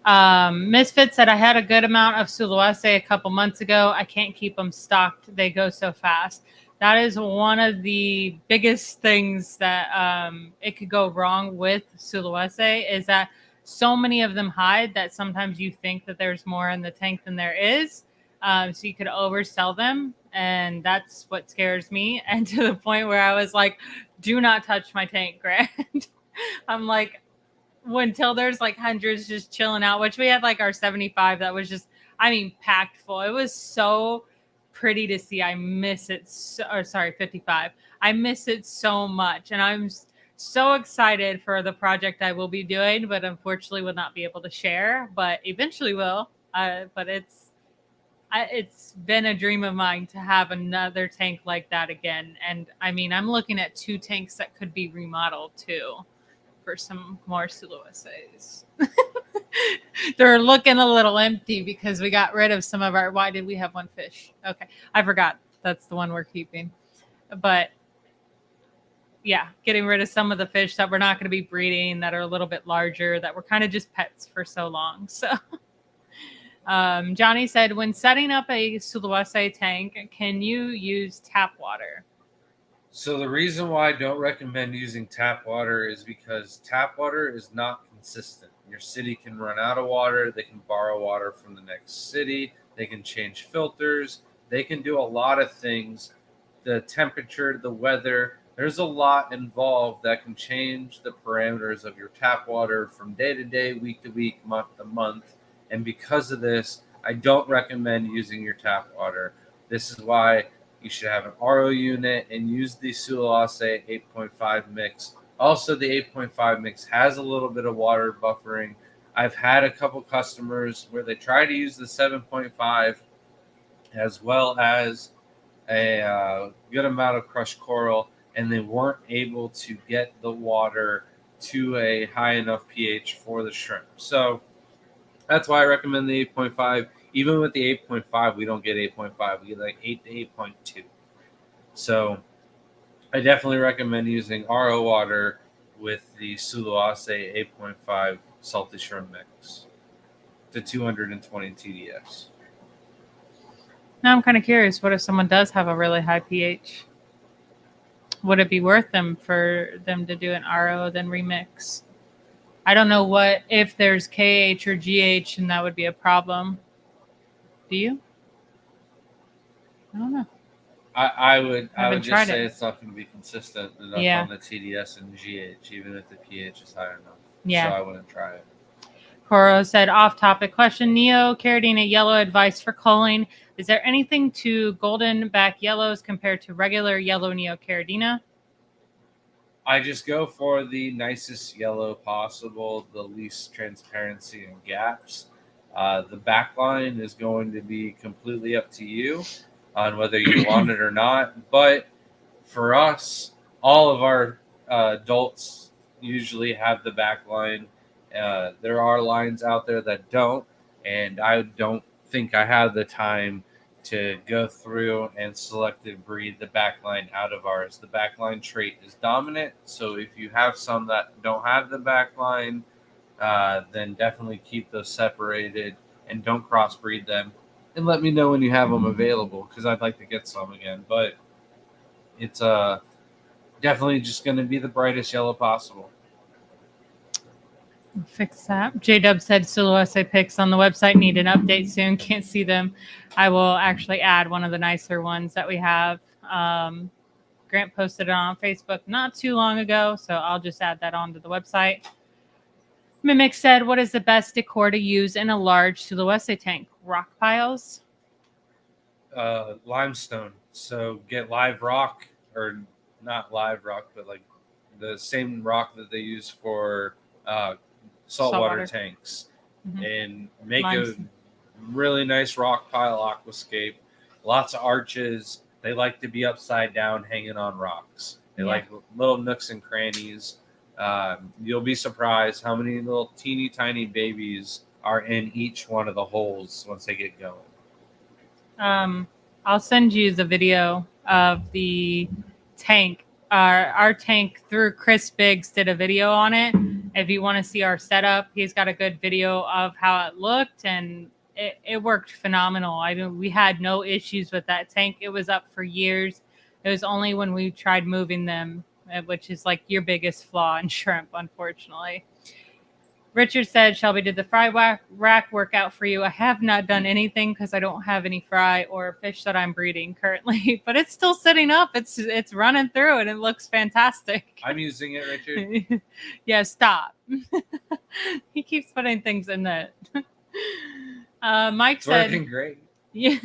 Misfit said, I had a good amount of Sulawesi a couple months ago. I can't keep them stocked. They go so fast. That is one of the biggest things that it could go wrong with Sulawesi is that so many of them hide that sometimes you think that there's more in the tank than there is. So you could oversell them. And that's what scares me. And to the point where I was like, do not touch my tank, Grant. I'm like, until there's like hundreds just chilling out, which we had like our 75 that was just, I mean, packed full. It was so pretty to see. I miss it. Or sorry, 55. I miss it so much. And I'm so excited for the project I will be doing, but unfortunately will not be able to share, but eventually will. But it's been a dream of mine to have another tank like that again. And I mean, I'm looking at 2 tanks that could be remodeled too for some more Sulueses. They're looking a little empty because we got rid of some of our. Why did we have 1 fish? Okay, I forgot. That's the one we're keeping. But yeah, getting rid of some of the fish that we're not going to be breeding, that are a little bit larger, that were kind of just pets for so long. So Johnny said, when setting up a Sulawesi tank, can you use tap water? So the reason why I don't recommend using tap water is because tap water is not consistent. Your city can run out of water. They can borrow water from the next city. They can change filters. They can do a lot of things. The temperature, the weather, there's a lot involved that can change the parameters of your tap water from day to day, week to week, month to month. And because of this, I don't recommend using your tap water. This is why you should have an RO unit and use the Sulawesi 8.5 mix. Also, the 8.5 mix has a little bit of water buffering. I've had a couple customers where they try to use the 7.5 as well as a good amount of crushed coral, and they weren't able to get the water to a high enough pH for the shrimp. So that's why I recommend the 8.5. Even with the 8.5, we don't get 8.5. We get like 8 to 8.2. So I definitely recommend using RO water with the Sulawesi 8.5 salty shrimp mix to 220 TDS. Now I'm kind of curious, what if someone does have a really high pH? Would it be worth them for them to do an RO then remix? I don't know if there's KH or GH, and that would be a problem. Do you? I don't know. I would just say it. it's not going to be consistent enough Yeah. on the TDS and GH, even if the pH is high enough. Yeah. So I wouldn't try it. Coro said, off-topic question. Neo Caridina yellow advice for culling. Is there anything to golden back yellows compared to regular yellow Neo Caridina? I just go for the nicest yellow possible, the least transparency and gaps. The back line is going to be completely up to you on whether you want it or not. But for us, all of our adults usually have the back line. There are lines out there that don't, and I don't think I have the time to go through and selectively breed the backline out of ours. The backline trait is dominant, so if you have some that don't have the backline, then definitely keep those separated and don't crossbreed them. And let me know when you have them available because I'd like to get some again. But it's definitely just going to be the brightest yellow possible. Fix that. J-Dub said Sulawesi pics on the website need an update soon. Can't see them. I will actually add one of the nicer ones that we have. Grant posted it on Facebook not too long ago, so I'll just add that onto the website. Mimic said, what is the best decor to use in a large Sulawesi tank? Rock piles? Limestone. So get live rock, or not live rock, but like the same rock that they use for saltwater tanks, and make limestone. A really nice rock pile aquascape. Lots of arches. They like to be upside down, hanging on rocks. They like little nooks and crannies. You'll be surprised how many little teeny tiny babies are in each one of the holes once they get going. I'll send you the video of the tank. Our tank through Chris Biggs did a video on it, If you want to see our setup, he's got a good video of how it looked, and it worked phenomenal. We had no issues with that tank. It was up for years. It was only when we tried moving them, which is like your biggest flaw in shrimp, unfortunately. Richard said, Shelby, did the fry rack work out for you? I have not done anything because I don't have any fry or fish that I'm breeding currently, but it's still sitting up. It's running through and it looks fantastic. I'm using it, Richard. Yeah, stop. He keeps putting things in it. Mike It's said, working great. Yeah.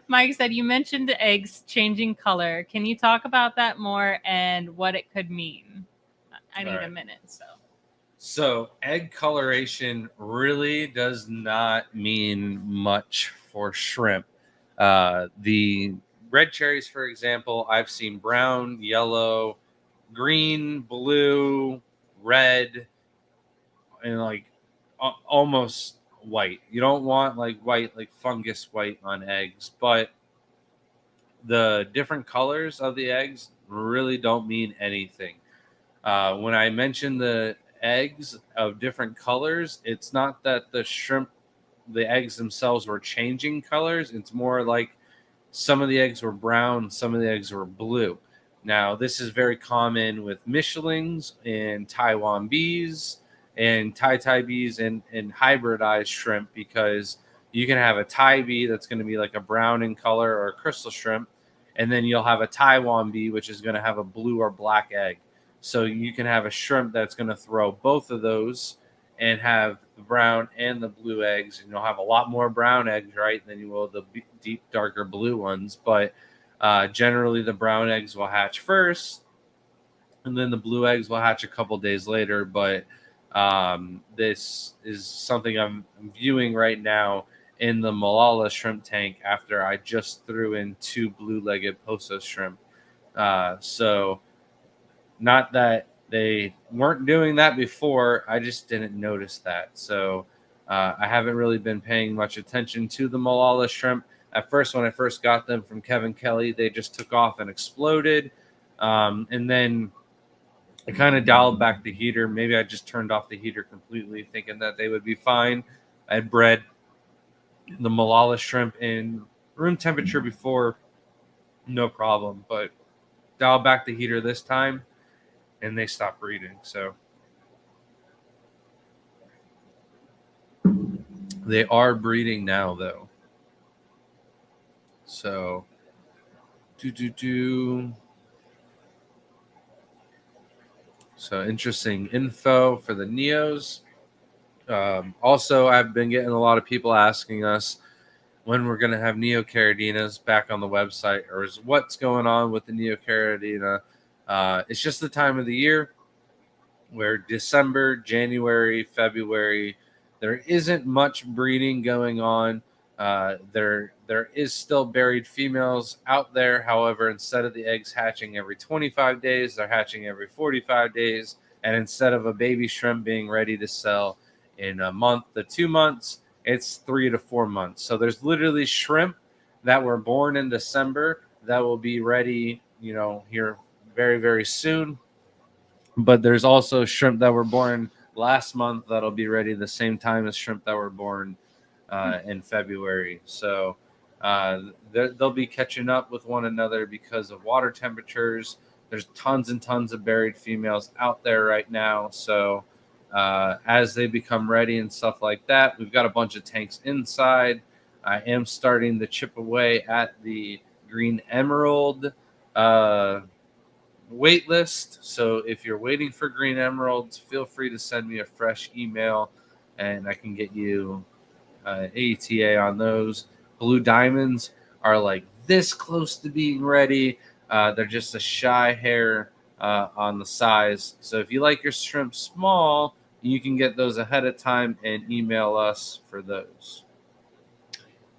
Mike said, you mentioned the eggs changing color. Can you talk about that more and what it could mean? I need a minute, So egg coloration really does not mean much for shrimp. The red cherries, for example, I've seen brown, yellow, green, blue, red, and like almost white. You don't want like white, like fungus white on eggs, but the different colors of the eggs really don't mean anything. When I mention the eggs of different colors, it's not that the eggs themselves were changing colors. It's more like some of the eggs were brown, some of the eggs were blue. Now, this is very common with Michelins and Taiwan bees and Tai bees and hybridized shrimp, because you can have a Thai bee that's going to be like a brown in color or a crystal shrimp, and then you'll have a Taiwan bee, which is going to have a blue or black egg. So you can have a shrimp that's going to throw both of those and have the brown and the blue eggs, and you'll have a lot more brown eggs, right, than you will the deep, darker blue ones. But generally, the brown eggs will hatch first, and then the blue eggs will hatch a couple days later. But this is something I'm viewing right now in the Malala shrimp tank after I just threw in 2 blue-legged Poso shrimp. So not that they weren't doing that before, I just didn't notice that. So I haven't really been paying much attention to the Malala shrimp. At first, when I first got them from Kevin Kelly, they just took off and exploded. And then I kind of dialed back the heater. Maybe I just turned off the heater completely, thinking that they would be fine. I had bred the Malala shrimp in room temperature before, no problem. But dialed back the heater this time, and they stopped breeding. So they are breeding now, though. So So interesting info for the Neos. Also, I've been getting a lot of people asking us when we're going to have Neocaradinas back on the website, or is what's going on with the Neocaridina. It's just the time of the year where December, January, February, there isn't much breeding going on. There is still buried females out there. However, instead of the eggs hatching every 25 days, they're hatching every 45 days. And instead of a baby shrimp being ready to sell in a month to 2 months, it's 3 to 4 months. So there's literally shrimp that were born in December that will be ready, here very, very soon. But there's also shrimp that were born last month that'll be ready the same time as shrimp that were born in February. So they'll be catching up with one another because of water temperatures. There's tons and tons of buried females out there right now. So as they become ready and stuff like that, we've got a bunch of tanks inside. I am starting to chip away at the green emerald wait list. So if you're waiting for green emeralds, feel free to send me a fresh email and I can get you ATA on those. Blue diamonds are like this close to being ready. They're just a shy hair on the size. So if you like your shrimp small, you can get those ahead of time and email us for those.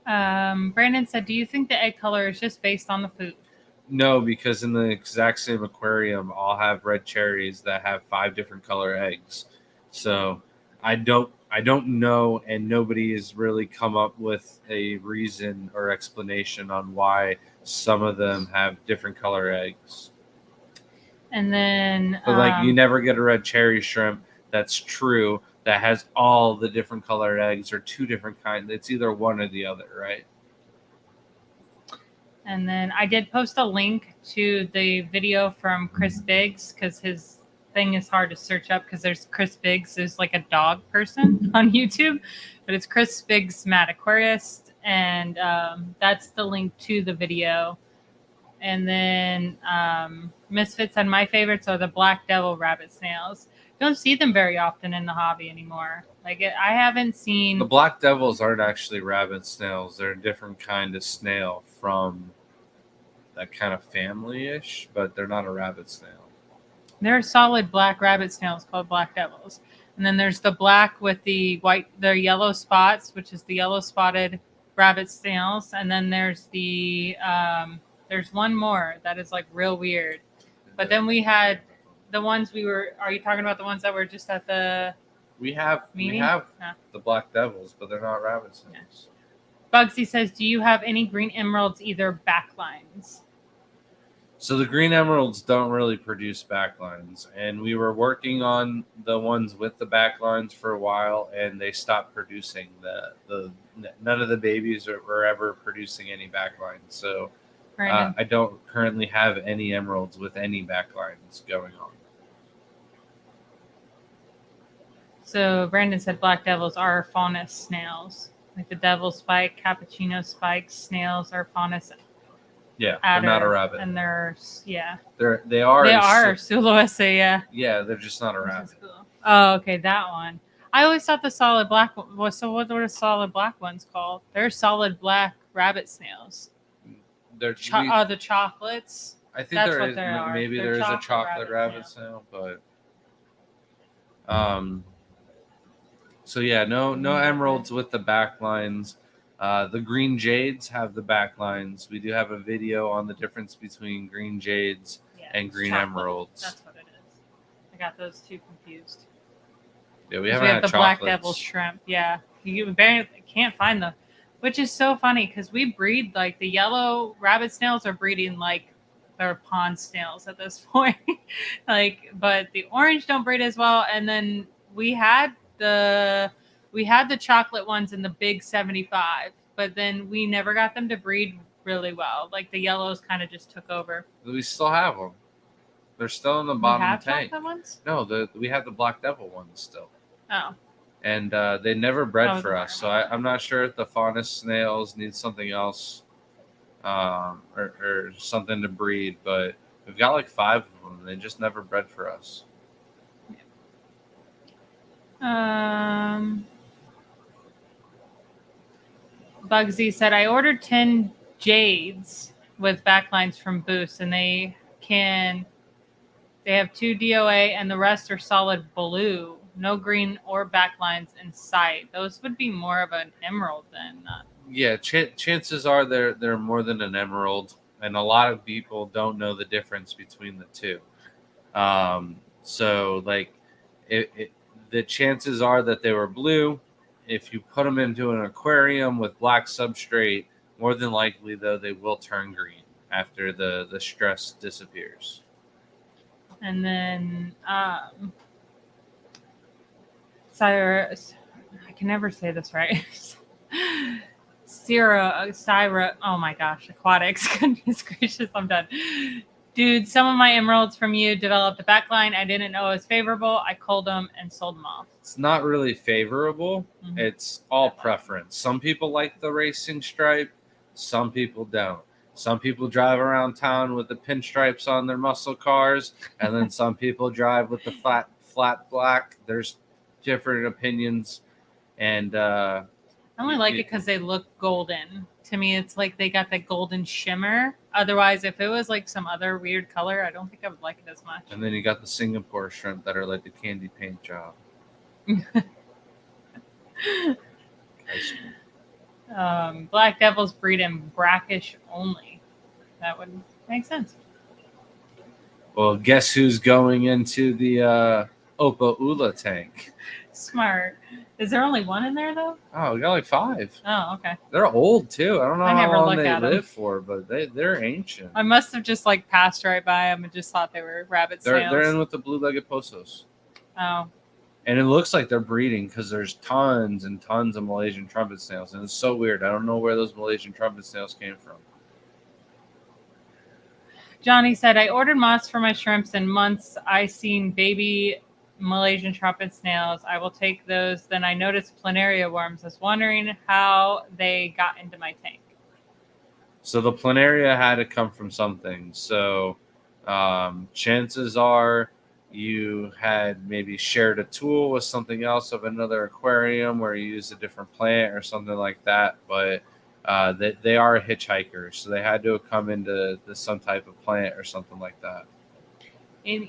Brandon said, do you think the egg color is just based on the food? No, because in the exact same aquarium, I'll have red cherries that have 5 different color eggs. So I don't know, and nobody has really come up with a reason or explanation on why some of them have different color eggs. And then But like you never get a red cherry shrimp that's true that has all the different colored eggs or two different kinds. It's either one or the other, right? And then I did post a link to the video from Chris Biggs because his thing is hard to search up because there's Chris Biggs, who's like a dog person on YouTube, but it's Chris Biggs Mad Aquarist, and that's the link to the video. And then Misfits and my favorites are the Black Devil rabbit snails. Don't see them very often in the hobby anymore. I haven't seen The black devils aren't actually rabbit snails. They're a different kind of snail from that kind of family-ish, but they're not a rabbit snail. There are solid black rabbit snails called black devils. And then there's the black with the yellow spots, which is the yellow spotted rabbit snails. And then there's there's one more that is like real weird. But then we had the ones are you talking about the ones that were just at the We have the black devils, but they're not rabbit snails. Bugsy says, do you have any green emeralds, either backlines? So the green emeralds don't really produce backlines, and we were working on the ones with the backlines for a while, and they stopped producing none of the babies were ever producing any backlines. So I don't currently have any emeralds with any backlines going on. So Brandon said black devils are faunus snails. Like the devil spike, cappuccino spikes, snails are faunus. Yeah, adder, they're not a rabbit. And they are Sulawesi, yeah. Yeah, they're just not a rabbit. Cool. Oh, okay, that one. I always thought the solid black one. So what were the solid black ones called? They're solid black rabbit snails. They're the chocolates. I think maybe there is a chocolate rabbit snail, but so yeah, no emeralds with the backlines. The green jades have the backlines. We do have a video on the difference between green jades and green emeralds. That's what it is. I got those two confused. Yeah, we haven't had the Black Devil shrimp. Yeah, you barely can't find them, which is so funny because we breed like the yellow rabbit snails are breeding like they're pond snails at this point. But the orange don't breed as well. And then we had the chocolate ones in the big 75, but then we never got them to breed really well. Like the yellows kind of just took over. We still have them. They're still in the bottom tank. Chocolate ones? No, we have the Black Devil ones still. Oh. And they never bred for us, so I'm not sure if the faunus snails need something else or something to breed, but we've got like 5 of them. They just never bred for us. Bugsy said, I ordered 10 jades with backlines from Boost, and they have 2 DOA, and the rest are solid blue. No green or backlines in sight. Those would be more of an emerald than not. Yeah, chances are they're more than an emerald, and a lot of people don't know the difference between the two. So like the chances are that they were blue. If you put them into an aquarium with black substrate, more than likely though they will turn green after the stress disappears. And then Cyrus, I can never say this right. Syra, oh my gosh, aquatics. Goodness gracious, I'm done. Dude, some of my emeralds from you developed a backline. I didn't know it was favorable. I culled them and sold them off. It's not really favorable. Mm-hmm. It's all preference. Some people like the racing stripe. Some people don't. Some people drive around town with the pinstripes on their muscle cars, and then some people drive with the flat black. There's different opinions, and I only like it because they look golden. To me, it's like they got that golden shimmer. Otherwise, if it was like some other weird color, I don't think I would like it as much. And then you got the Singapore shrimp that are like the candy paint job. Black Devils breed in brackish only. That would make sense. Well, guess who's going into the Opa Ula tank? Smart. Is there only one in there though? Oh, we got like 5. Oh, okay. They're old too. I don't know I how never long look they at 'em. live for, but they're ancient. I must have just like passed right by them and just thought they were rabbit snails. They're in with the blue-legged posos. Oh, And it looks like they're breeding because there's tons and tons of Malaysian trumpet snails. And it's so weird. I don't know where those Malaysian trumpet snails came from. Johnny said, I ordered moss for my shrimps in months. I seen baby Malaysian trumpet snails. I will take those. Then I noticed planaria worms. I was wondering how they got into my tank. So the planaria had to come from something. So chances are you had maybe shared a tool with something else of another aquarium where you used a different plant or something like that. But they are hitchhikers, so they had to have come into some type of plant or something like that. And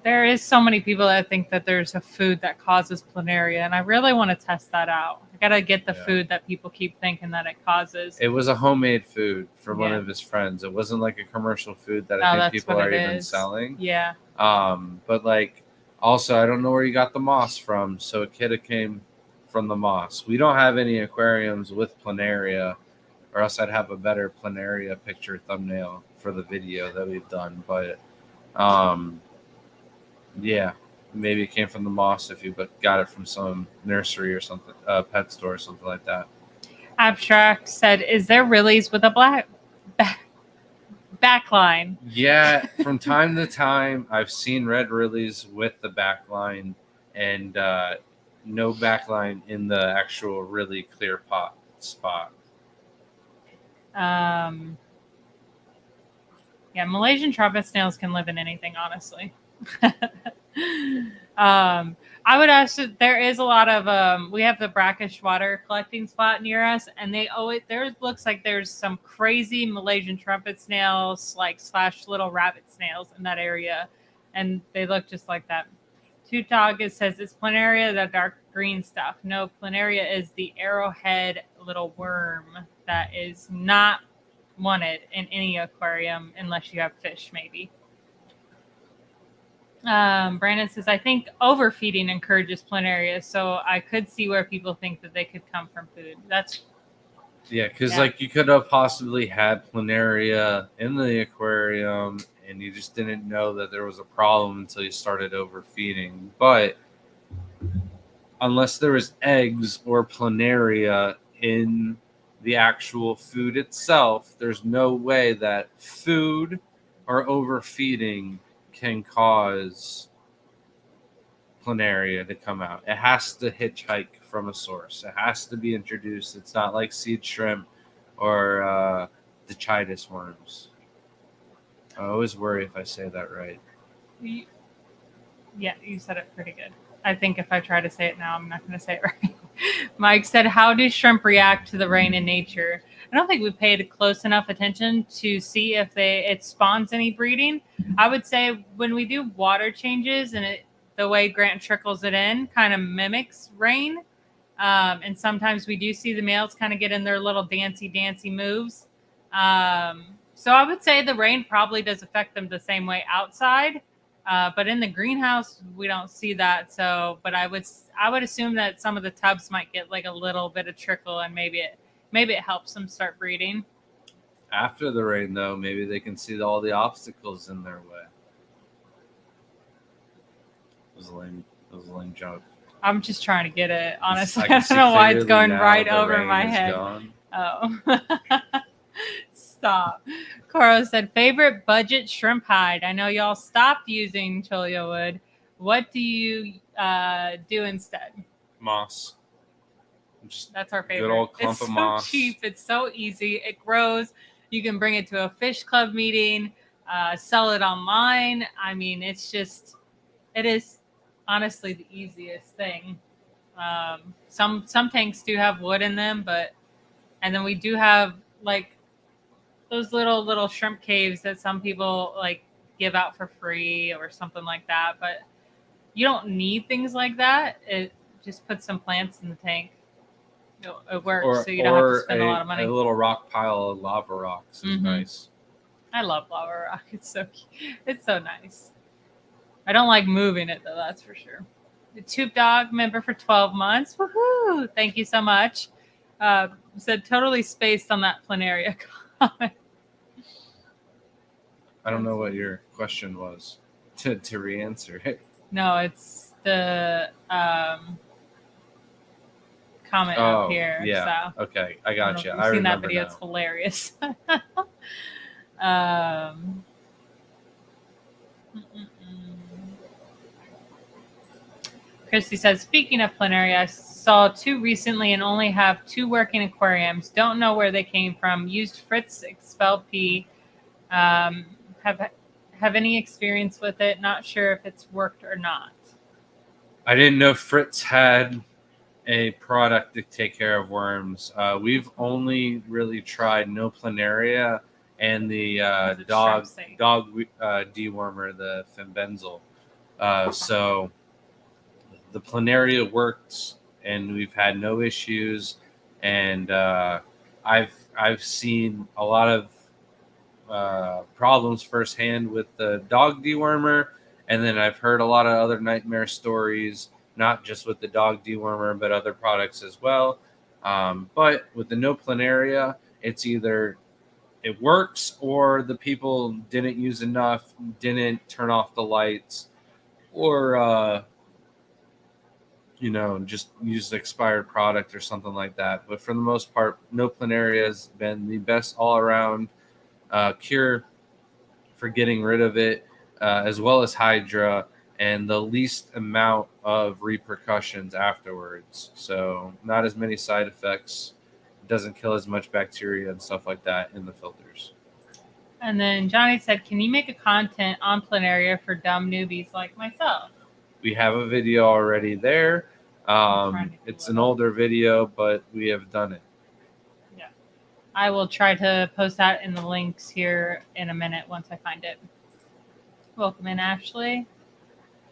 there is so many people that think that there's a food that causes planaria, and I really want to test that out. I gotta get the food that people keep thinking that it causes. It was a homemade food from one of his friends. It wasn't like a commercial food that I think people are even selling. Yeah. But like, also, I don't know where you got the moss from, so it could have came from the moss. We don't have any aquariums with planaria, or else I'd have a better planaria picture thumbnail for the video that we've done. But yeah, maybe it came from the moss if you got it from some nursery or something, pet store or something like that. Abstract said, "Is there Rillies with a black backline?" Yeah, from time to time, I've seen red Rillies with the backline, and no backline in the actual really clear pot spot. Yeah, Malaysian trumpet snails can live in anything, honestly. I would ask that there is a lot of we have the brackish water collecting spot near us, and there looks like there's some crazy Malaysian trumpet snails / little rabbit snails in that area, and they look just like that. Tutog says it's planaria, the dark green stuff. No, planaria is the arrowhead little worm that is not wanted in any aquarium unless you have fish, maybe. Brandon says, I think overfeeding encourages planaria, so I could see where people think that they could come from food. Because like you could have possibly had planaria in the aquarium and you just didn't know that there was a problem until you started overfeeding. But unless there was eggs or planaria in the actual food itself, there's no way that food or overfeeding can cause planaria to come out. It has to hitchhike from a source. It has to be introduced. It's not like seed shrimp or Detritus worms. I always worry if I say that right. Yeah, you said it pretty good. I think if I try to say it now, I'm not going to say it right. Mike said, how do shrimp react to the rain in nature? I don't think we paid close enough attention to see if it spawns any breeding. I would say when we do water changes and the way Grant trickles it in kind of mimics rain. And sometimes we do see the males kind of get in their little dancy moves. So I would say the rain probably does affect them the same way outside. But in the greenhouse, we don't see that. But I would assume that some of the tubs might get like a little bit of trickle, and maybe it helps them start breeding. After the rain, though, maybe they can see all the obstacles in their way. It was a lame joke. I'm just trying to get it. Honestly, I don't know why it's going right over my head. Gone. Oh. Stop. Coro said, favorite budget shrimp hide. I know y'all stopped using cholla wood. What do you do instead? Moss. That's our favorite. Good old clump of moss. It's so cheap. It's so easy. It grows. You can bring it to a fish club meeting, sell it online. I mean, it is honestly the easiest thing. Some tanks do have wood in them, and then we do have like those little shrimp caves that some people like give out for free or something like that. But you don't need things like that. It just puts some plants in the tank. It works, so you don't have to spend a lot of money. A little rock pile of lava rocks is nice. I love lava rock. It's so nice. I don't like moving it though. That's for sure. The Tube Dog member for 12 months. Woohoo! Thank you so much. Said totally spaced on that planaria comment. I don't know what your question was to re-answer it. No, it's the comment up here. Yeah. So. Okay, I got you. You've I seen that remember video. now. It's hilarious. Christy says, speaking of planaria, I saw 2 recently and only have 2 working aquariums. Don't know where they came from. Used Fritz Expel P. Have any experience with it? Not sure if it's worked or not. I didn't know Fritz had a product to take care of worms. We've only really tried no planaria and the dog dewormer, the Fembenzel. So the planaria works, and we've had no issues. And I've seen a lot of problems firsthand with the dog dewormer, and then I've heard a lot of other nightmare stories, not just with the dog dewormer, but other products as well. But with the no planaria, it's either it works or the people didn't use enough, didn't turn off the lights, or just use expired product or something like that. But for the most part, no planaria has been the best all around cure for getting rid of it, as well as Hydra, and the least amount of repercussions afterwards. So not as many side effects, doesn't kill as much bacteria and stuff like that in the filters. And then Johnny said, can you make a content on planaria for dumb newbies like myself? We have a video already there. It's an older video, but we have done it. Yeah. I will try to post that in the links here in a minute once I find it. Welcome in, Ashley.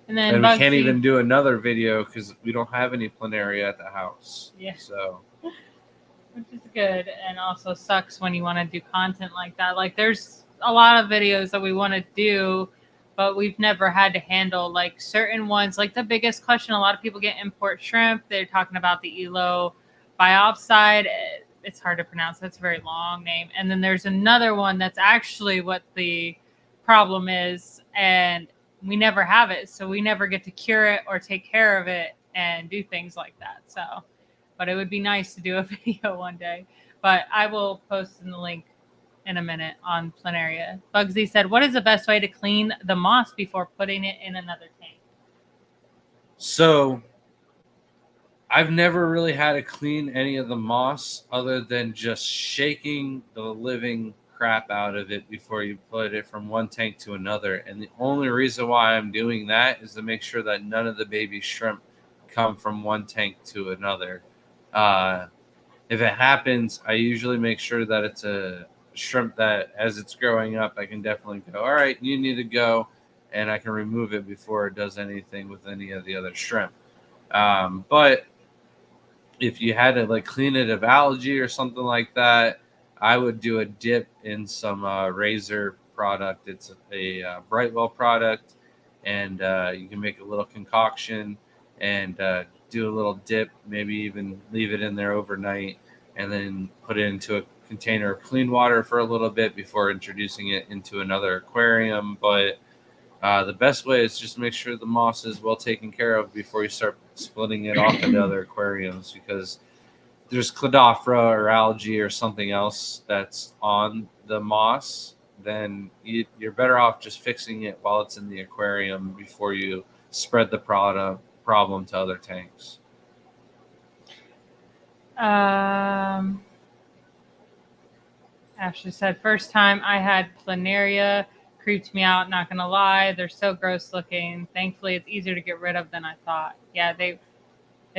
And then we can't even do another video because we don't have any planaria at the house. Yeah. So, which is good, and also sucks when you want to do content like that. Like, there's a lot of videos that we want to do, but we've never had to handle like certain ones. Like the biggest question, a lot of people get import shrimp. They're talking about the Elo biopside. It's hard to pronounce. That's a very long name. And then there's another one that's actually what the problem is, and we never have it. So we never get to cure it or take care of it and do things like that. So, but it would be nice to do a video one day. But I will post in the link in a minute on planaria. Bugsy said, what is the best way to clean the moss before putting it in another tank? So I've never really had to clean any of the moss other than just shaking the living crap out of it before you put it from one tank to another. And the only reason why I'm doing that is to make sure that none of the baby shrimp come from one tank to another. If it happens, I usually make sure that it's a shrimp that as it's growing up, I can definitely go, all right, you need to go, and I can remove it before it does anything with any of the other shrimp. But if you had to like clean it of algae or something like that, I would do a dip in some razor product. It's a Brightwell product, and you can make a little concoction and do a little dip, maybe even leave it in there overnight, and then put it into a container of clean water for a little bit before introducing it into another aquarium. But the best way is just make sure the moss is well taken care of before you start splitting it off into other aquariums, because there's Cladophora or algae or something else that's on the moss, then you're better off just fixing it while it's in the aquarium before you spread the problem to other tanks. Ashley said, first time I had planaria, creeped me out, not gonna lie. They're so gross looking. Thankfully, it's easier to get rid of than I thought. Yeah, they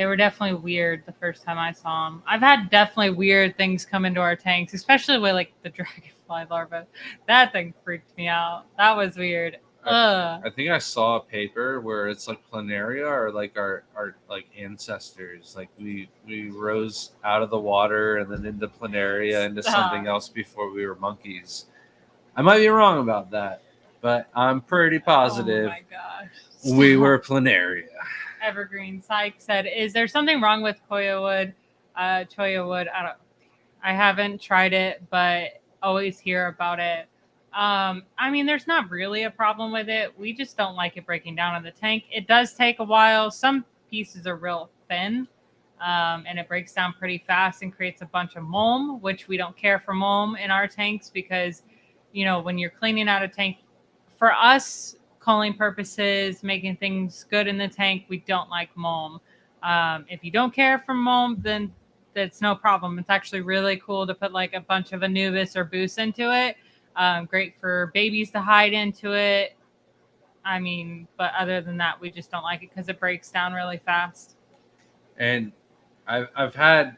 were definitely weird the first time I saw them. I've had definitely weird things come into our tanks, especially with like the dragonfly larva. That thing freaked me out. That was weird. I think I saw a paper where it's like planaria or like our like ancestors. Like we rose out of the water and then into planaria into something else before we were monkeys. I might be wrong about that, but I'm pretty positive oh my gosh. we were planaria. Evergreen Psych said, "Is there something wrong with cholla wood? Cholla wood. I haven't tried it, but always hear about it. I mean, there's not really a problem with it. We just don't like it breaking down in the tank. It does take a while. Some pieces are real thin, and it breaks down pretty fast and creates a bunch of mulm, which we don't care for mulm in our tanks because, when you're cleaning out a tank, for us, culling purposes, making things good in the tank, we don't like mulm. If you don't care for mulm, then that's no problem. It's actually really cool to put like a bunch of Anubis or Boos into it. Great for babies to hide into it. I mean, but other than that, we just don't like it because it breaks down really fast. And I've had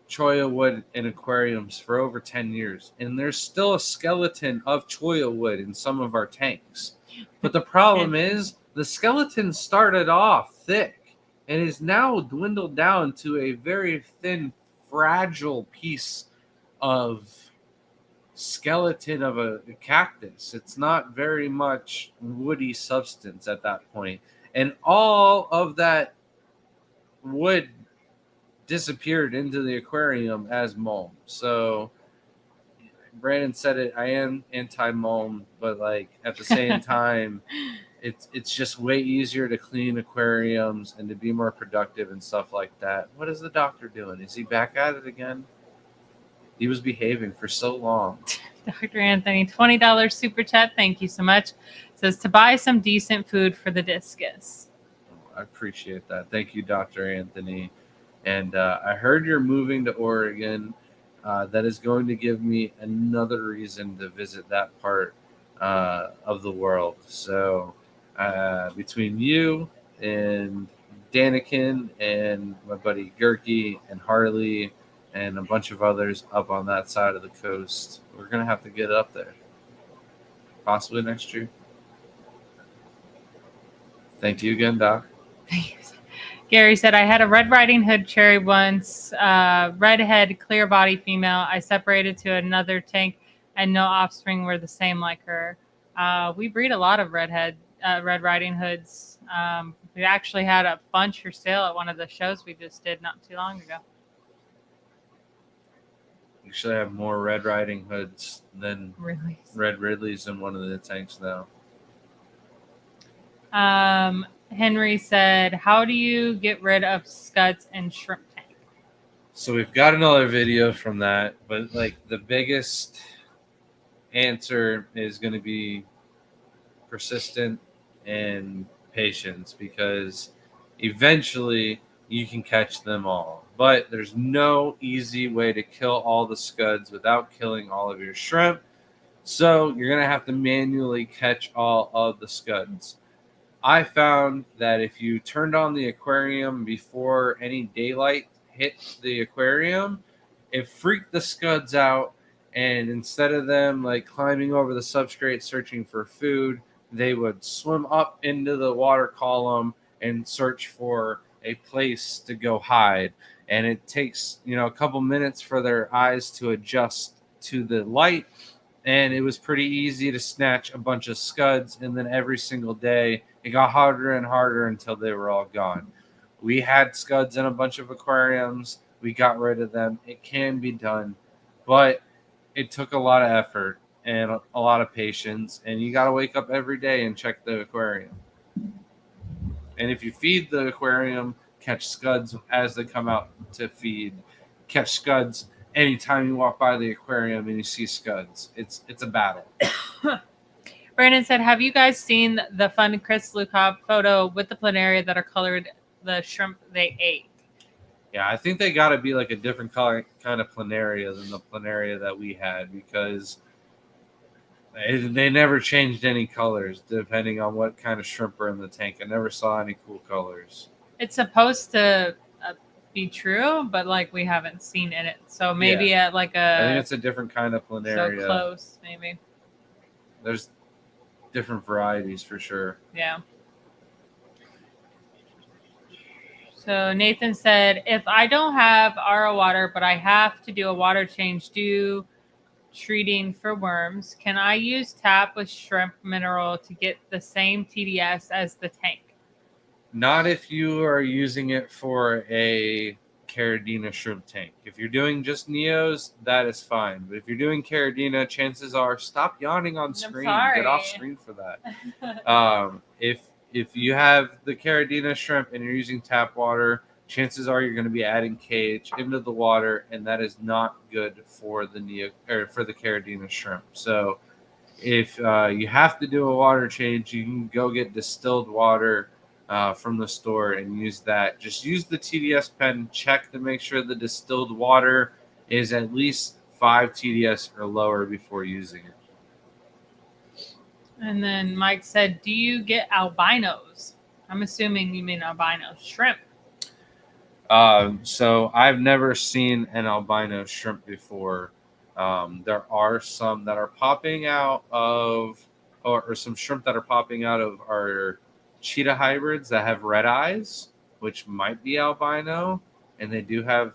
cholla wood in aquariums for over 10 years, and there's still a skeleton of cholla wood in some of our tanks. But the problem is the skeleton started off thick and is now dwindled down to a very thin, fragile piece of skeleton of a cactus. It's not very much woody substance at that point. And all of that wood disappeared into the aquarium as mulm. So Brandon said it, I am anti-mulm, but like at the same time, it's just way easier to clean aquariums and to be more productive and stuff like that. What is the doctor doing? Is he back at it again? He was behaving for so long. Dr. Anthony, $20 super chat. Thank you so much. Says to buy some decent food for the discus. I appreciate that. Thank you, Dr. Anthony. And I heard you're moving to Oregon. That is going to give me another reason to visit that part of the world. So between you and Danikin and my buddy Gurky and Harley and a bunch of others up on that side of the coast, we're going to have to get up there. Possibly next year. Thank you again, Doc. Gary said, I had a Red Riding Hood cherry once, redhead, clear body female. I separated to another tank and no offspring were the same like her. We breed a lot of Red Riding Hoods. We actually had a bunch for sale at one of the shows we just did not too long ago. We actually have more Red Riding Hoods than Red Ridleys in one of the tanks now. Henry said, how do you get rid of scuds in shrimp tank? So we've got another video from that, but like the biggest answer is going to be persistent and patience, because eventually you can catch them all. But there's no easy way to kill all the scuds without killing all of your shrimp. So you're going to have to manually catch all of the scuds. I found that if you turned on the aquarium before any daylight hit the aquarium, it freaked the scuds out, and instead of them like climbing over the substrate searching for food, they would swim up into the water column and search for a place to go hide. And it takes, a couple minutes for their eyes to adjust to the light, and it was pretty easy to snatch a bunch of scuds, and then every single day it got harder and harder until they were all gone. We had scuds in a bunch of aquariums. We got rid of them. It can be done, but it took a lot of effort and a lot of patience, and you got to wake up every day and check the aquarium. And if you feed the aquarium, catch scuds as they come out to feed. Catch scuds anytime you walk by the aquarium and you see scuds. It's a battle. Brandon said, have you guys seen the fun Chris Lukov photo with the planaria that are colored the shrimp they ate? Yeah, I think they got to be like a different color kind of planaria than the planaria that we had, because they never changed any colors depending on what kind of shrimp are in the tank. I never saw any cool colors. It's supposed to be true, but like we haven't seen in it. So maybe at like I think it's a different kind of planaria. So close, maybe. There's different varieties for sure. Yeah. So Nathan said, if I don't have RO water, but I have to do a water change due treating for worms, can I use tap with shrimp mineral to get the same TDS as the tank? Not if you are using it for a Caridina shrimp tank. If you're doing just Neos, that is fine. But if you're doing Caridina, chances are stop yawning on screen. Get off screen for that. If you have the Caridina shrimp and you're using tap water, chances are you're going to be adding KH into the water, and that is not good for the for the Caridina shrimp. So if you have to do a water change, you can go get distilled water from the store and use that. Just use the TDS pen. Check to make sure the distilled water is at least 5 TDS or lower before using it. And then Mike said, do you get albinos? I'm assuming you mean albino shrimp. So I've never seen an albino shrimp before. There are some that are popping out of, or some shrimp that are popping out of our cheetah hybrids that have red eyes, which might be albino, and they do have,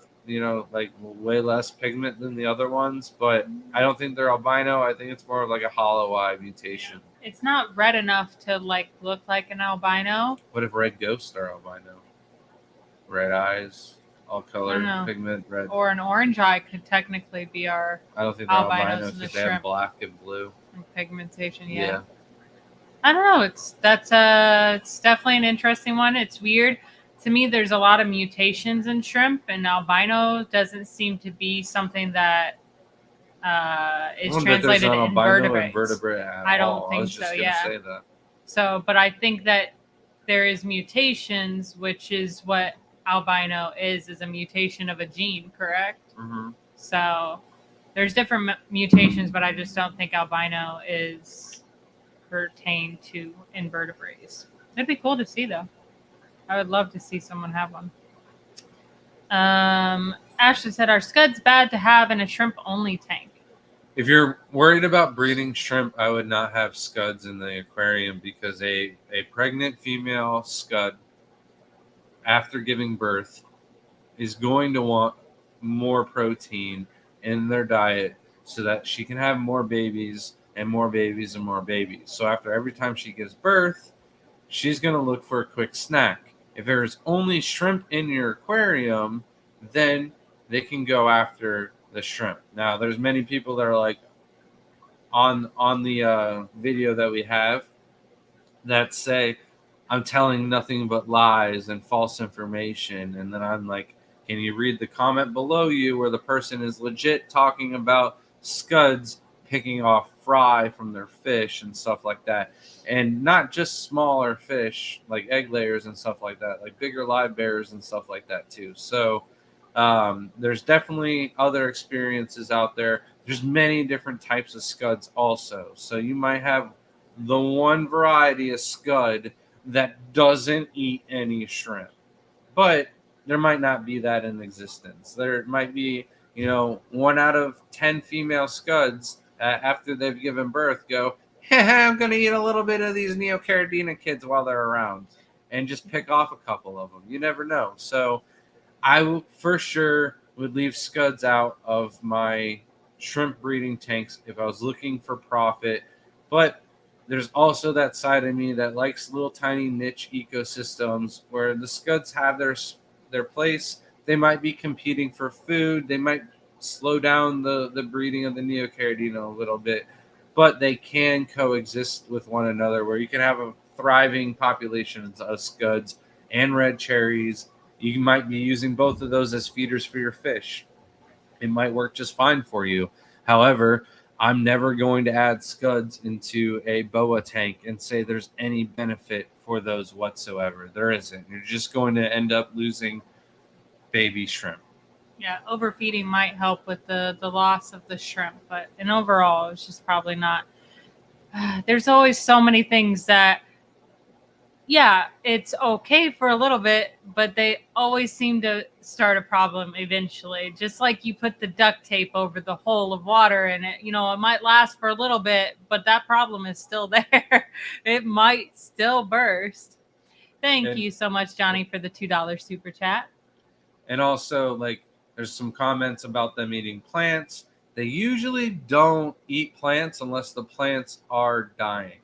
like way less pigment than the other ones, but I don't think they're albino. I think it's more of like a hollow eye mutation. It's not red enough to like look like an albino. What if red ghosts are albino? Red eyes, all colored pigment, red. Or an orange eye could technically be our. I don't think they're albino because they have black and blue. And pigmentation, yeah. I don't know. It's definitely an interesting one. It's weird. To me, there's a lot of mutations in shrimp, and albino doesn't seem to be something that is translated in invertebrates. I don't think so. Yeah. Say that. So, but I think that there is mutations, which is what albino is a mutation of a gene, correct? Mm-hmm. So there's different mutations, but I just don't think albino is pertained to invertebrates. It'd be cool to see, though. I would love to see someone have one. Ashley said, are scuds bad to have in a shrimp-only tank? If you're worried about breeding shrimp, I would not have scuds in the aquarium because a pregnant female scud, after giving birth, is going to want more protein in their diet so that she can have more babies and more babies and more babies. So after every time she gives birth, she's going to look for a quick snack. If there's only shrimp in your aquarium, then they can go after the shrimp. Now, there's many people that are like on the video that we have that say, I'm telling nothing but lies and false information. And then I'm like, can you read the comment below you where the person is legit talking about scuds picking off fry from their fish and stuff like that? And not just smaller fish like egg layers and stuff like that, like bigger live bears and stuff like that too. So there's definitely other experiences out there. There's many different types of scuds also. So you might have the one variety of scud that doesn't eat any shrimp, but there might not be that in existence. There might be, 1 out of 10 female scuds after they've given birth go, I'm going to eat a little bit of these Neocaridina kids while they're around and just pick off a couple of them. You never know. So I for sure would leave scuds out of my shrimp breeding tanks if I was looking for profit. But there's also that side of me that likes little tiny niche ecosystems where the scuds have their place. They might be competing for food. They might slow down the breeding of the Neocaridina a little bit, but they can coexist with one another where you can have a thriving population of scuds and red cherries. You might be using both of those as feeders for your fish. It might work just fine for you. However, I'm never going to add scuds into a boa tank and say there's any benefit for those whatsoever. There isn't. You're just going to end up losing baby shrimp. Yeah, overfeeding might help with the loss of the shrimp, but in overall, it's just probably not. There's always so many things that, yeah, it's okay for a little bit, but they always seem to start a problem eventually. Just like you put the duct tape over the hole of water and it might last for a little bit, but that problem is still there. It might still burst. Thank you so much, Johnny, for the $2 super chat. And also, there's some comments about them eating plants. They usually don't eat plants unless the plants are dying.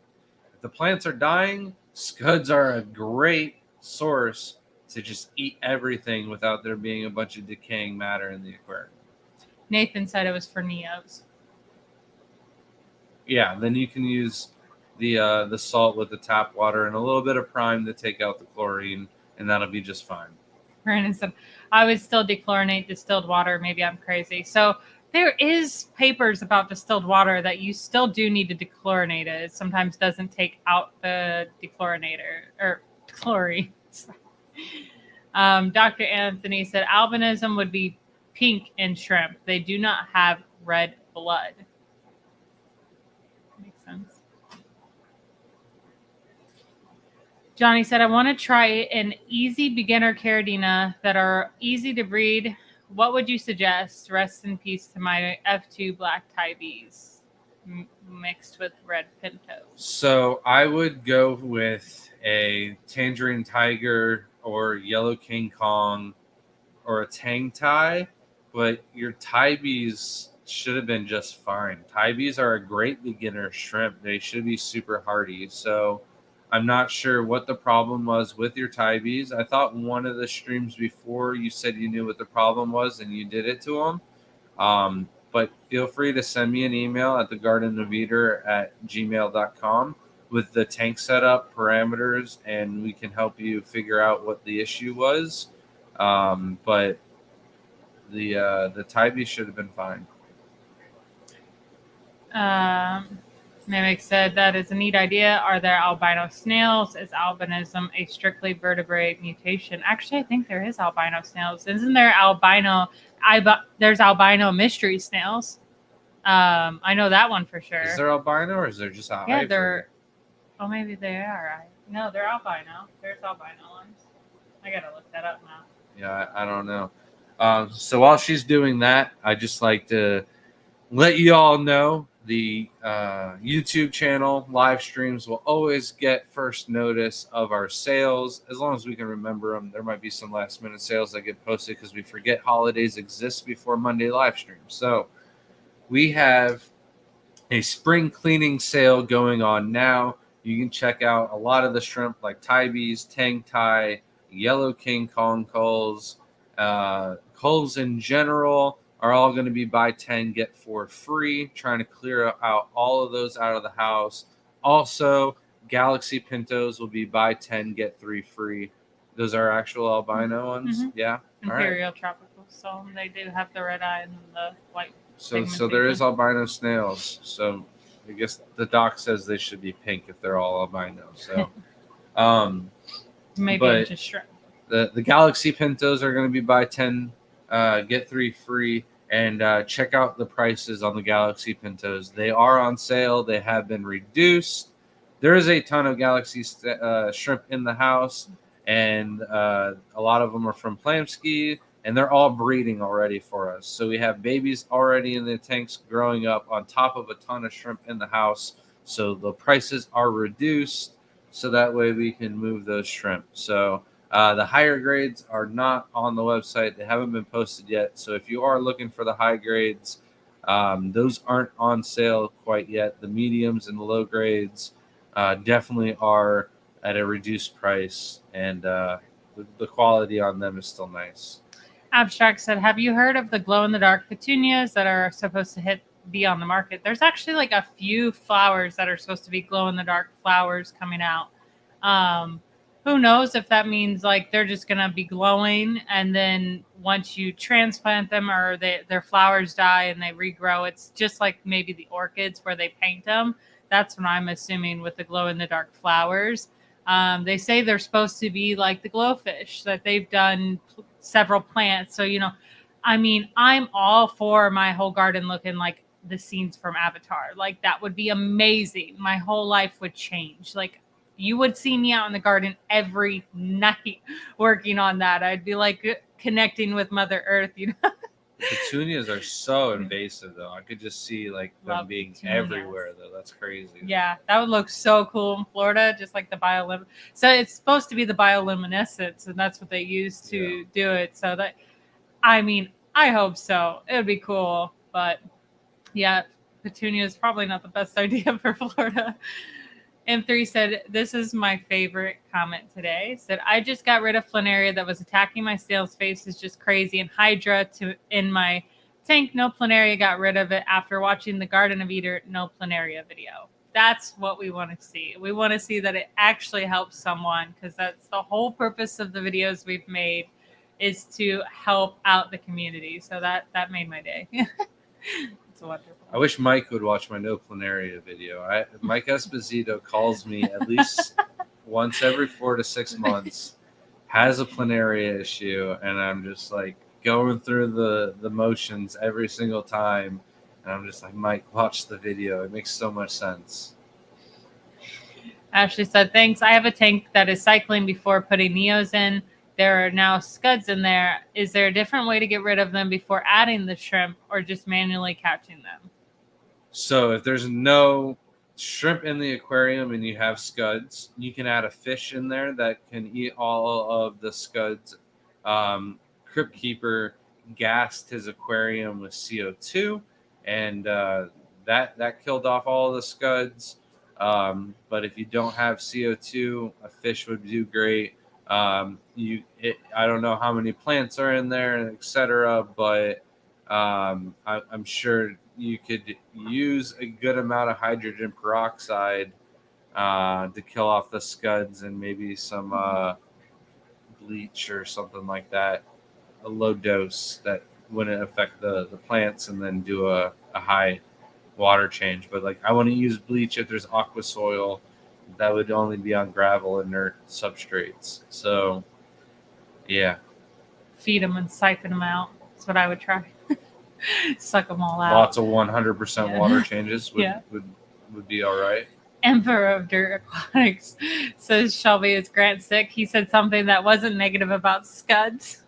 If the plants are dying, scuds are a great source to just eat everything without there being a bunch of decaying matter in the aquarium. Nathan said it was for Neos. Yeah, then you can use the salt with the tap water and a little bit of prime to take out the chlorine, and that'll be just fine. Brandon said, I would still dechlorinate distilled water. Maybe I'm crazy. So there is papers about distilled water that you still do need to dechlorinate it. It sometimes doesn't take out the dechlorinator or chlorine. Dr. Anthony said albinism would be pink in shrimp. They do not have red blood. Makes sense. Johnny said, I want to try an easy beginner caridina that are easy to breed. What would you suggest? Rest in peace to my F2 black tabbies mixed with red pinto. So I would go with a tangerine tiger or yellow King Kong or a tang Thai, but your tabbies should have been just fine. Tabbies are a great beginner shrimp. They should be super hardy. So I'm not sure what the problem was with your tabbies. I thought one of the streams before you said you knew what the problem was and you did it to them. But feel free to send me an email at thegardenofeater@gmail.com with the tank setup parameters, and we can help you figure out what the issue was. But the tabbies should have been fine. Mimic said that is a neat idea. Are there albino snails? Is albinism a strictly vertebrate mutation? Actually, I think there is albino snails. Isn't there albino? There's albino mystery snails. I know that one for sure. Is there albino or is there just a yeah, they're. Oh, maybe they are. No, they're albino. There's albino ones. I gotta look that up now. Yeah, I don't know. So while she's doing that, I just like to let you all know the YouTube channel live streams will always get first notice of our sales as long as we can remember them. There might be some last minute sales that get posted because we forget holidays exist before Monday live stream. So we have a spring cleaning sale going on now. You can check out a lot of the shrimp like tabbies, tang Thai, yellow King Kong culls, culls in general are all going to be buy 10 get 4 free, trying to clear out all of those out of the house. Also, Galaxy Pintos will be buy 10 get 3 free. Those are actual albino ones. Mm-hmm. Yeah, Imperial Tropical. So they do have the red eye and the white. So there is albino snails. So I guess the doc says they should be pink if they're all albino. So maybe just shrimp. The Galaxy Pintos are going to be buy 10 get 3 free. And check out the prices on the Galaxy Pintos. They are on sale. They have been reduced. There is a ton of Galaxy shrimp in the house, and a lot of them are from Plamski, and they're all breeding already for us. So we have babies already in the tanks growing up on top of a ton of shrimp in the house. So the prices are reduced, so that way we can move those shrimp. So the higher grades are not on the website. They haven't been posted yet. So if you are looking for the high grades, those aren't on sale quite yet. The mediums and the low grades definitely are at a reduced price, and the quality on them is still nice. Abstract said, have you heard of the glow-in-the-dark petunias that are supposed to be on the market? There's actually like a few flowers that are supposed to be glow-in-the-dark flowers coming out. Who knows if that means like they're just going to be glowing, and then once you transplant them or their flowers die and they regrow, it's just like maybe the orchids where they paint them. That's what I'm assuming with the glow-in-the-dark flowers. They say they're supposed to be like the glowfish, that they've done several plants. So, I mean, I'm all for my whole garden looking like the scenes from Avatar. Like that would be amazing. My whole life would change. Like, you would see me out in the garden every night working on that. I'd be like connecting with Mother Earth, Petunias are so invasive, though. I could just see like them being petunias everywhere, though. That's crazy. Yeah, that would look so cool in Florida, just like the bioluminescence. So it's supposed to be the bioluminescence, and that's what they use to do it. So that, I mean, I hope so. It would be cool, but yeah, petunia is probably not the best idea for Florida. M3 said, "This is my favorite comment today." Said, "I just got rid of planaria that was attacking my snail's face is just crazy. And Hydra in my tank, no planaria, got rid of it after watching the Garden of Eden no planaria video." That's what we want to see. We want to see that it actually helps someone, because that's the whole purpose of the videos we've made, is to help out the community. So that made my day. It's wonderful. I wish Mike would watch my no planaria video. Mike Esposito calls me at least once every 4 to 6 months, has a planaria issue, and I'm just like going through the motions every single time. And I'm just like, Mike, watch the video. It makes so much sense. Ashley said, "Thanks. I have a tank that is cycling before putting neos in. There are now scuds in there. Is there a different way to get rid of them before adding the shrimp, or just manually catching them?" So if there's no shrimp in the aquarium and you have scuds, you can add a fish in there that can eat all of the scuds. Crypt Keeper gassed his aquarium with CO2, and that killed off all the scuds. But if you don't have CO2, a fish would do great. I don't know how many plants are in there, etc., but I'm sure you could use a good amount of hydrogen peroxide to kill off the scuds, and maybe some bleach or something like that, a low dose that wouldn't affect the plants, and then do a high water change. But like, I wouldn't use bleach if there's aqua soil. That would only be on gravel, inert substrates. So yeah, Feed them and siphon them out. That's what I would try. Suck them all out. lots of 100% water changes would be all right. Emperor of Dirt Aquatics says, "Shelby, is Grant sick? He said something that wasn't negative about scuds."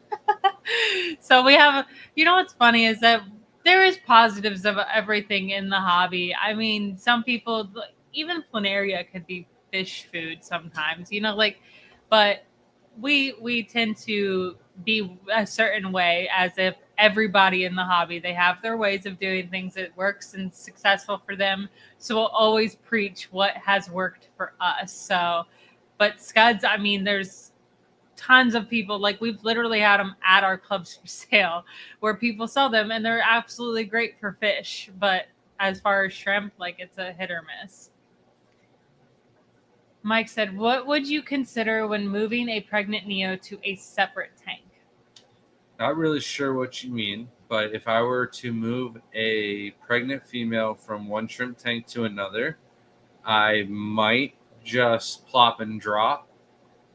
So we have, what's funny is that there is positives of everything in the hobby. I mean, some people, even planaria could be fish food sometimes, but we tend to be a certain way, as if everybody in the hobby, they have their ways of doing things that works and successful for them. So we'll always preach what has worked for us. So, but scuds, I mean, there's tons of people, like we've literally had them at our clubs for sale where people sell them, and they're absolutely great for fish. But as far as shrimp, like, it's a hit or miss. Mike said, "What would you consider when moving a pregnant neo to a separate tank?" Not really sure what you mean, but if I were to move a pregnant female from one shrimp tank to another, I might just plop and drop.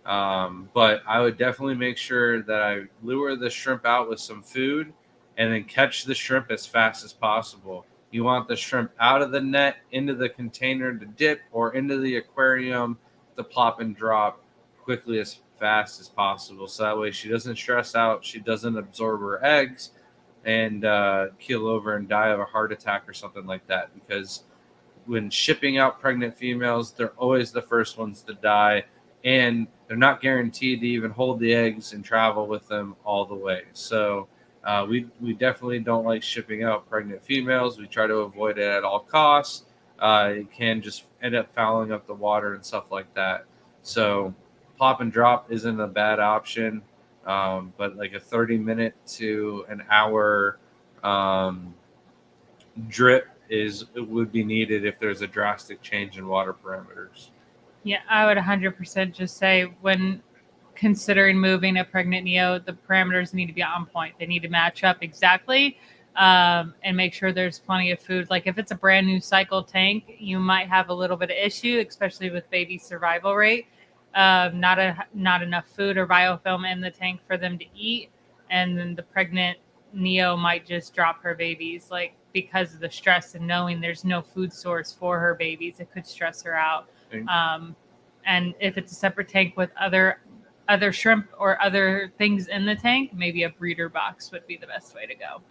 But I would definitely make sure that I lure the shrimp out with some food and then catch the shrimp as fast as possible. You want the shrimp out of the net, into the container to dip, or into the aquarium to plop and drop quickly as fast as possible. So that way she doesn't stress out, she doesn't absorb her eggs and keel over and die of a heart attack or something like that. Because when shipping out pregnant females, they're always the first ones to die, and they're not guaranteed to even hold the eggs and travel with them all the way. So we definitely don't like shipping out pregnant females. We try to avoid it at all costs. It can just end up fouling up the water and stuff like that. So plop and drop isn't a bad option, but like a 30-minute to an hour drip would be needed if there's a drastic change in water parameters. Yeah, I would 100% just say, when considering moving a pregnant neo, the parameters need to be on point. They need to match up exactly, and make sure there's plenty of food. Like if it's a brand new cycle tank, you might have a little bit of issue, especially with baby survival rate. Not enough food or biofilm in the tank for them to eat, and then the pregnant neo might just drop her babies, like, because of the stress and knowing there's no food source for her babies. It could stress her out. And if it's a separate tank with other shrimp or other things in the tank, maybe a breeder box would be the best way to go.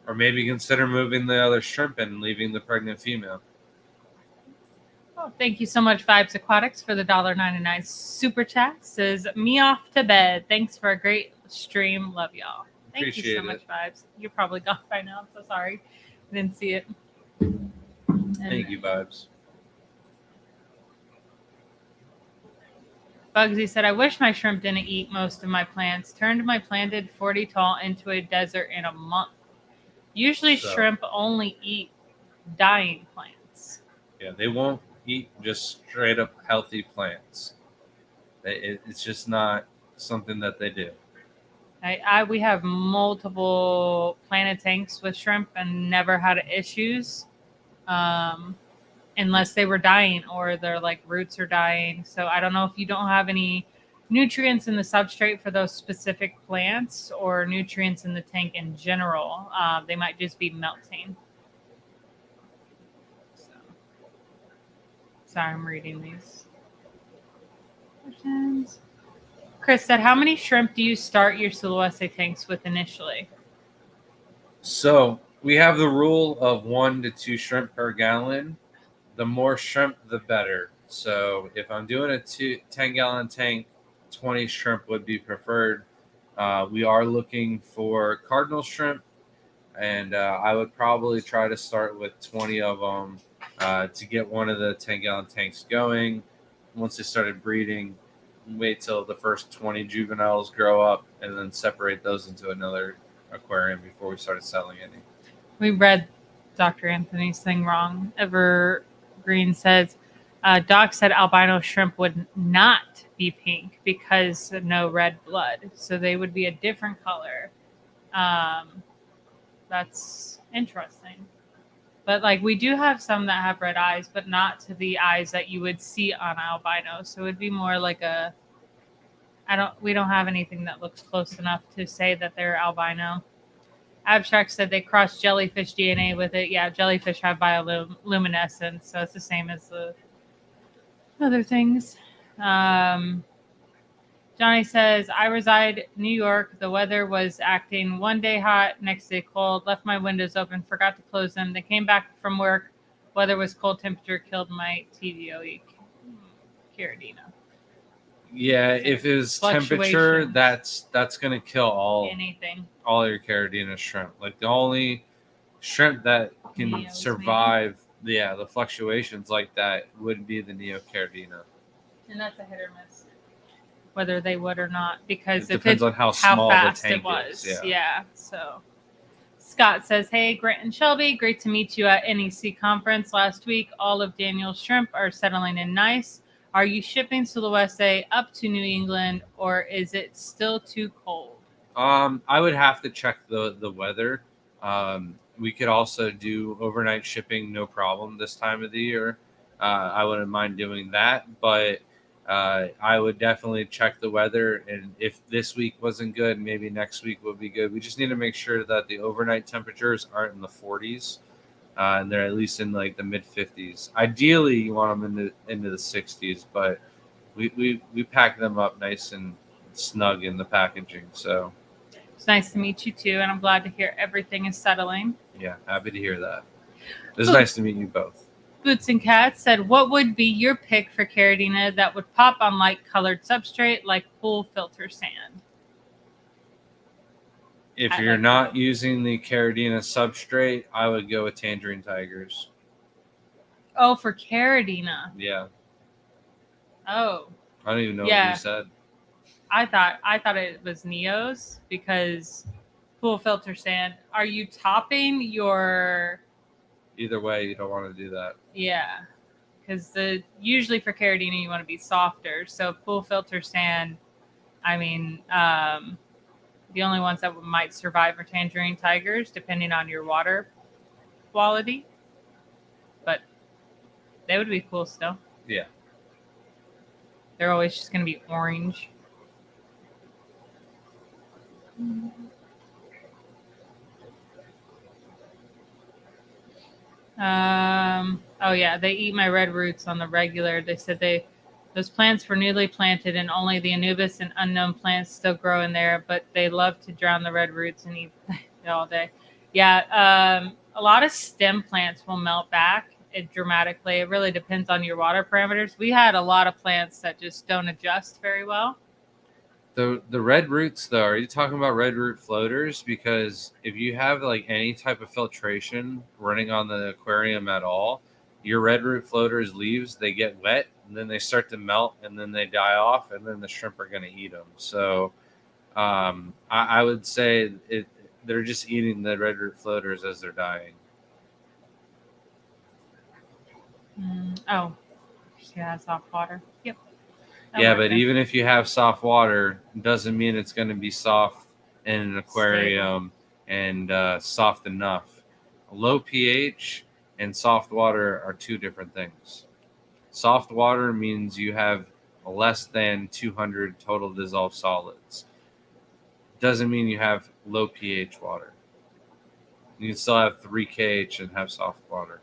Or maybe consider moving the other shrimp and leaving the pregnant female. Oh, thank you so much, Vibes Aquatics, for the $1.99 super chat. Says, "Me off to bed. Thanks for a great stream. Love y'all." Thank Appreciate you so much, Vibes. You're probably gone by now. I'm so sorry. I didn't see it. Thank you, Vibes. Bugsy said, I wish my shrimp didn't eat most of my plants. Turned my planted 40 tall into a desert in a month. Usually So- shrimp only eat dying plants. Yeah, they won't eat just straight up healthy plants. It's just not something that they do. We have multiple planted tanks with shrimp and never had issues, unless they were dying or their like roots are dying. So I don't know if you don't have any nutrients in the substrate for those specific plants or nutrients in the tank in general. They might just be melting. So, sorry, I'm reading these questions. Chris said, how many shrimp do you start your Sulawesi tanks with initially? So we have the rule of 1 to 2 shrimp per gallon. The more shrimp, the better. So if I'm doing a 10-gallon tank, 20 shrimp would be preferred. We are looking for cardinal shrimp, and I would probably try to start with 20 of them to get one of the 10-gallon tanks going. Once they started breeding, wait till the first 20 juveniles grow up and then separate those into another aquarium before we started selling any. We read Dr. Anthony's thing wrong. Evergreen says, Doc said albino shrimp would not be pink because no red blood. So they would be a different color. That's interesting. But like we do have some that have red eyes, but not to the eyes that you would see on albino. So it would be more like we don't have anything that looks close enough to say that they're albino. Abstract said they crossed jellyfish DNA with it. Yeah, jellyfish have bioluminescence, so it's the same as the other things. Johnny says, I reside in New York. The weather was acting one day hot, next day cold. Left my windows open, forgot to close them. They came back from work. Weather was cold, temperature killed my TVOE Caridina. Yeah, if it was temperature, that's going to kill all your Caridina shrimp. Like the only shrimp that can Neos, survive the fluctuations like that would be the Neocaridina. And that's a hit or miss, whether they would or not, because it depends on how small fast the tank it was. is. Yeah. So Scott says, hey, Grant and Shelby, great to meet you at NEC conference last week. All of Daniel's shrimp are settling in nice. Are you shipping Sulawesi up to New England, or is it still too cold? I would have to check the weather. We could also do overnight shipping, no problem, this time of the year. I wouldn't mind doing that, but I would definitely check the weather. And if this week wasn't good, maybe next week would be good. We just need to make sure that the overnight temperatures aren't in the 40s. And they're at least in like the mid 50s. Ideally, you want them into the 60s, but we pack them up nice and snug in the packaging. So it's nice to meet you too, and I'm glad to hear everything is settling. Yeah, happy to hear that. It was nice to meet you both. Boots and Cats said, what would be your pick for Caridina that would pop on light colored substrate like pool filter sand? If you're not using the Caridina substrate, I would go with Tangerine Tigers. Oh, for Caridina. Yeah. Oh. I don't even know what you said. I thought it was Neos because pool filter sand. Are you topping your? Either way, you don't want to do that. Yeah, because usually for Caridina you want to be softer. So pool filter sand. I mean, the only ones that might survive are Tangerine Tigers, depending on your water quality. But they would be cool still. Yeah. They're always just going to be orange. Oh yeah, they eat my red roots on the regular. They said those plants were newly planted and only the Anubis and unknown plants still grow in there, but they love to drown the red roots and eat it all day. Yeah, a lot of stem plants will melt back dramatically. It really depends on your water parameters. We had a lot of plants that just don't adjust very well. The red roots, though, are you talking about red root floaters? Because if you have like any type of filtration running on the aquarium at all, your red root floaters leaves, they get wet, and then they start to melt, and then they die off, and then the shrimp are going to eat them. So I would say they're just eating the red root floaters as they're dying. Oh, yeah, soft water. Yep. Yeah, but even if you have soft water, it doesn't mean it's going to be soft in an aquarium and soft enough. Low pH and soft water are two different things. Soft water means you have less than 200 total dissolved solids. Doesn't mean you have low pH water. You can still have 3 kH and have soft water.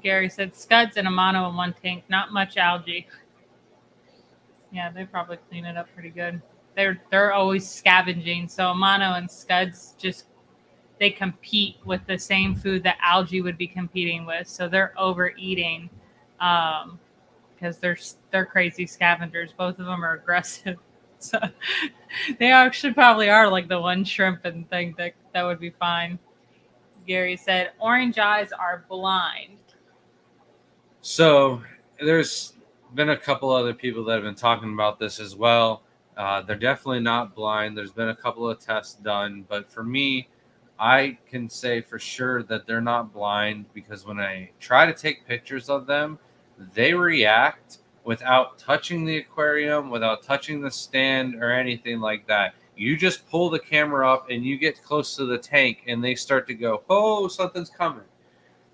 Gary said scuds and a mono in one tank, not much algae. Yeah, they probably clean it up pretty good. They're always scavenging, so mono and scuds they compete with the same food that algae would be competing with. So they're overeating because they're crazy scavengers. Both of them are aggressive. So they actually probably are like the one shrimp and thing that would be fine. Gary said orange eyes are blind. So there's been a couple other people that have been talking about this as well. They're definitely not blind. There's been a couple of tests done, but for me, I can say for sure that they're not blind because when I try to take pictures of them, they react without touching the aquarium, without touching the stand or anything like that. You just pull the camera up and you get close to the tank and they start to go, oh, something's coming.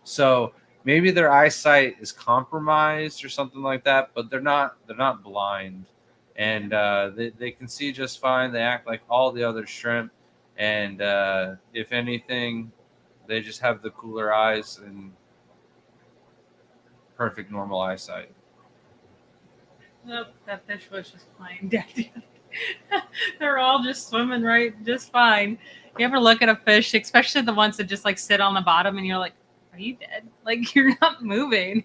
So maybe their eyesight is compromised or something like that, but they're not blind. And they can see just fine. They act like all the other shrimp. And if anything, they just have the cooler eyes and perfect normal eyesight. Nope, that fish was just playing dead. They're all just swimming just fine. You ever look at a fish, especially the ones that just like sit on the bottom, and you're like, "Are you dead? Like you're not moving."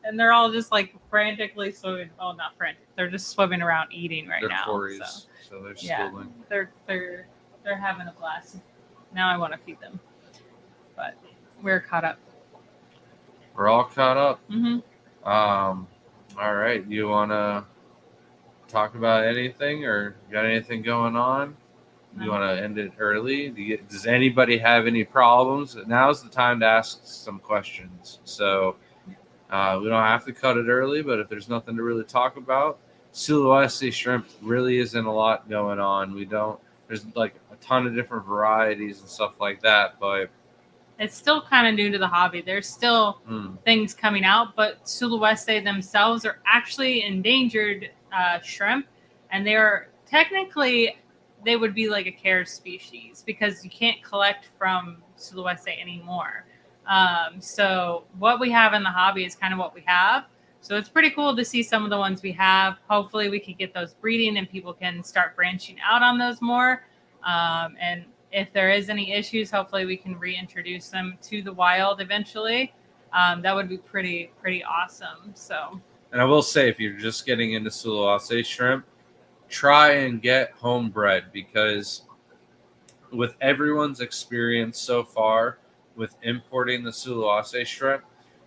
And they're all just like frantically swimming. Oh, not frantic. They're just swimming around eating right now. Cories, so they're schooling. They're having a blast. Now I want to feed them, but we're caught up. We're all caught up. Mm-hmm. All right. You want to talk about anything or got anything going on? You want to end it early? Does anybody have any problems? Now's the time to ask some questions. So we don't have to cut it early, but if there's nothing to really talk about, Sulawesi Shrimp really isn't a lot going on. There's like a ton of different varieties and stuff like that, but it's still kind of new to the hobby. There's still things coming out, but Sulawesi themselves are actually endangered shrimp, and they're technically they would be like a care species because you can't collect from Sulawesi anymore. So what we have in the hobby is kind of what we have. So it's pretty cool to see some of the ones we have. Hopefully we can get those breeding and people can start branching out on those more. And if there is any issues, hopefully we can reintroduce them to the wild eventually. That would be pretty awesome. So, and I will say, if you're just getting into Sulawesi shrimp, try and get homebred because with everyone's experience so far with importing the Sulawesi shrimp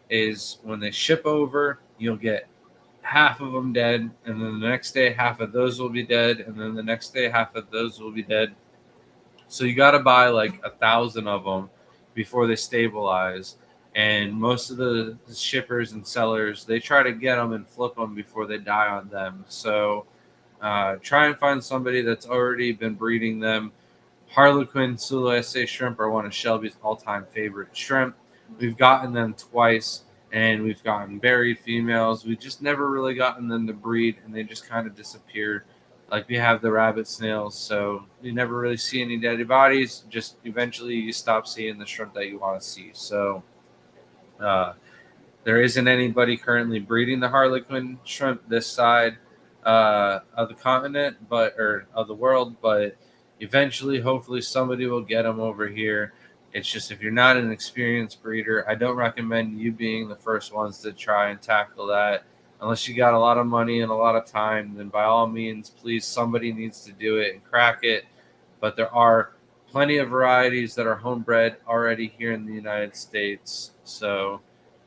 is when they ship over, you'll get half of them dead, and then the next day half of those will be dead, and then the next day half of those will be dead. So you got to buy like 1,000 of them before they stabilize. And most of the shippers and sellers, they try to get them and flip them before they die on them. So try and find somebody that's already been breeding them. Harlequin Sulawesi shrimp are one of Shelby's all-time favorite shrimp. We've gotten them twice, and we've gotten buried females. We've just never really gotten them to breed, and they just kind of disappear. Like we have the rabbit snails, so you never really see any dead bodies. Just eventually you stop seeing the shrimp that you want to see. So there isn't anybody currently breeding the Harlequin shrimp this side of the continent, or of the world. But eventually, hopefully, somebody will get them over here. It's just if you're not an experienced breeder, I don't recommend you being the first ones to try and tackle that. Unless you got a lot of money and a lot of time, then by all means, please, somebody needs to do it and crack it. But there are plenty of varieties that are homebred already here in the United States. So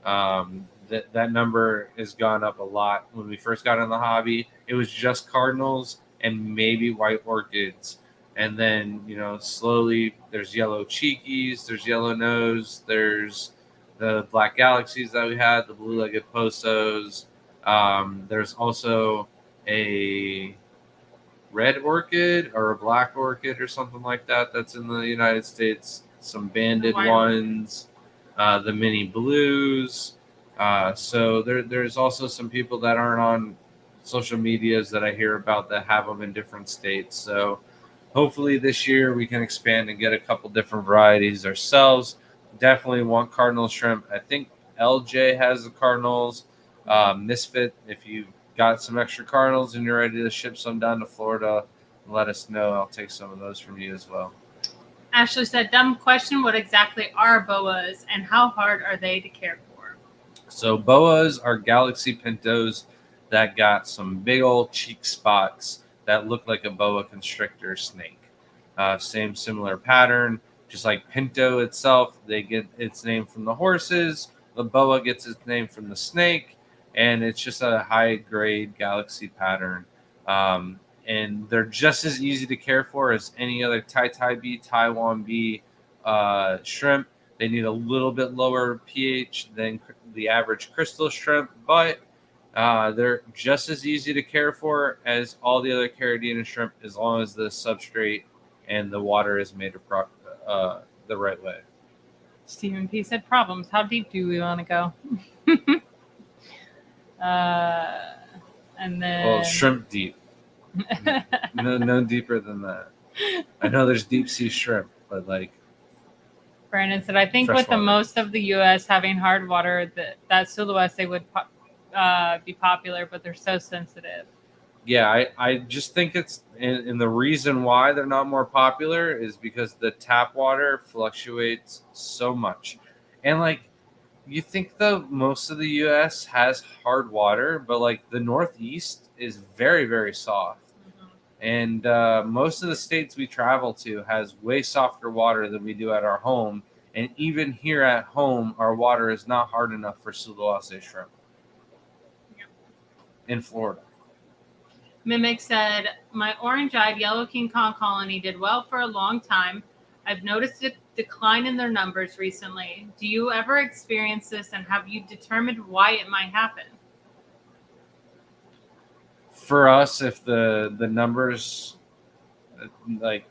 that number has gone up a lot. When we first got in the hobby, it was just cardinals and maybe white orchids. And then, slowly there's yellow cheekies, there's yellow nose, there's the black galaxies that we had, the blue-legged posos. There's also a red orchid or a black orchid or something like that that's in the United States. Some banded ones, the mini blues. So there's also some people that aren't on social medias that I hear about that have them in different states. So hopefully this year we can expand and get a couple different varieties ourselves. Definitely want cardinal shrimp. I think LJ has the cardinals. Misfit, if you got some extra cardinals and you're ready to ship some down to Florida, let us know. I'll take some of those from you as well. Ashley said, dumb question. What exactly are boas and how hard are they to care for? So boas are galaxy pintos that got some big old cheek spots that look like a boa constrictor snake. Same similar pattern, just like pinto itself. They get its name from the horses. The boa gets its name from the snake. And it's just a high-grade galaxy pattern. And they're just as easy to care for as any other Tai bee, Taiwan bee shrimp. They need a little bit lower pH than the average crystal shrimp, but they're just as easy to care for as all the other Caribbean shrimp, as long as the substrate and the water is made the right way. Stephen P. said, problems. How deep do we want to go? And then... Well, shrimp deep. No deeper than that. I know there's deep sea shrimp, but like... Brandon said, I think with the most of the U.S. having hard water, that Sulawesi would be popular, but they're so sensitive. Yeah, I just think it's... And the reason why they're not more popular is because the tap water fluctuates so much. And like, you think most of the U.S. has hard water, but like the Northeast is very, very soft. And most of the states we travel to has way softer water than we do at our home. And even here at home, our water is not hard enough for Sulawesi shrimp in Florida. Mimic said, my orange-eyed yellow King Kong colony did well for a long time. I've noticed a decline in their numbers recently. Do you ever experience this, and have you determined why it might happen? For us, if the numbers like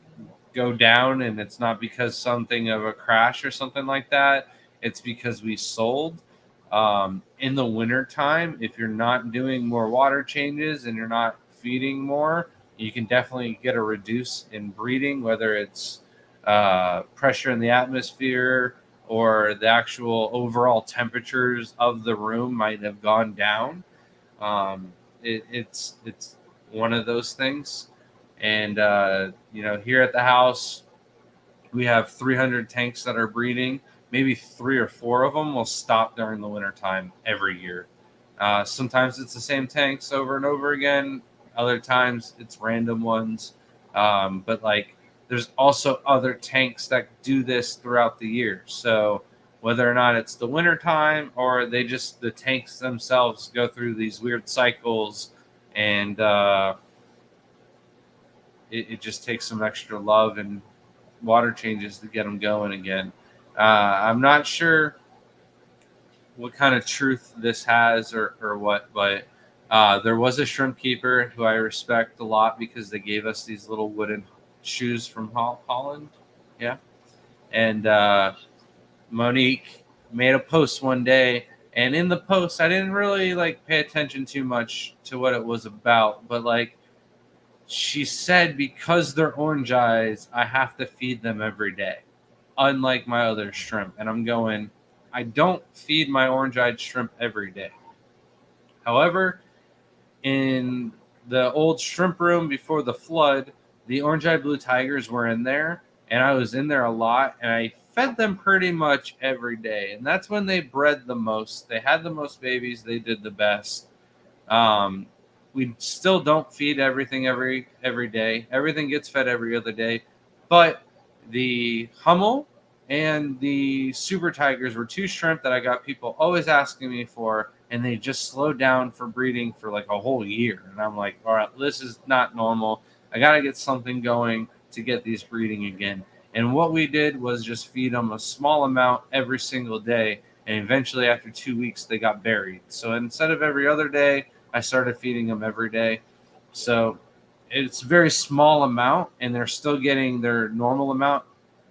go down and it's not because something of a crash or something like that, it's because we sold. In the winter time, if you're not doing more water changes and you're not feeding more, you can definitely get a reduce in breeding, whether it's pressure in the atmosphere or the actual overall temperatures of the room might have gone down. It's one of those things. And here at the house, we have 300 tanks that are breeding. Maybe 3 or 4 of them will stop during the wintertime every year. Sometimes it's the same tanks over and over again. Other times it's random ones. But like, there's also other tanks that do this throughout the year. So whether or not it's the wintertime or the tanks themselves go through these weird cycles, and it just takes some extra love and water changes to get them going again. I'm not sure what kind of truth this has or what, but there was a shrimp keeper who I respect a lot because they gave us these little wooden shoes from Holland. Yeah. And Monique made a post one day, and in the post, I didn't really like pay attention too much to what it was about, but like, she said, because they're orange eyes, I have to feed them every day, unlike my other shrimp. And I'm going, I don't feed my orange-eyed shrimp every day. However, in the old shrimp room before the flood, the orange-eyed blue tigers were in there, and I was in there a lot, and I fed them pretty much every day. And that's when they bred the most. They had the most babies. They did the best. We still don't feed everything every day. Everything gets fed every other day. But The Hummel and the Super Tigers were two shrimp that I got people always asking me for, and they just slowed down for breeding for like a whole year. And I'm like, all right, this is not normal. I got to get something going to get these breeding again. And what we did was just feed them a small amount every single day. And eventually, after 2 weeks, they got buried. So instead of every other day, I started feeding them every day. So it's a very small amount, and they're still getting their normal amount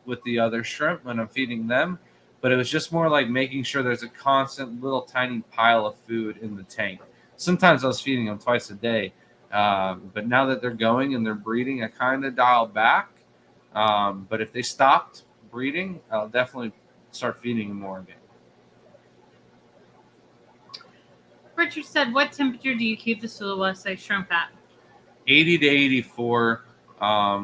with the other shrimp when I'm feeding them. But it was just more like making sure there's a constant little tiny pile of food in the tank. Sometimes I was feeding them twice a day. But now that they're going and they're breeding, I kind of dial back. But if they stopped breeding, I'll definitely start feeding them more again. Richard said, what temperature do you keep the Sulawesi shrimp at? 80 to 84.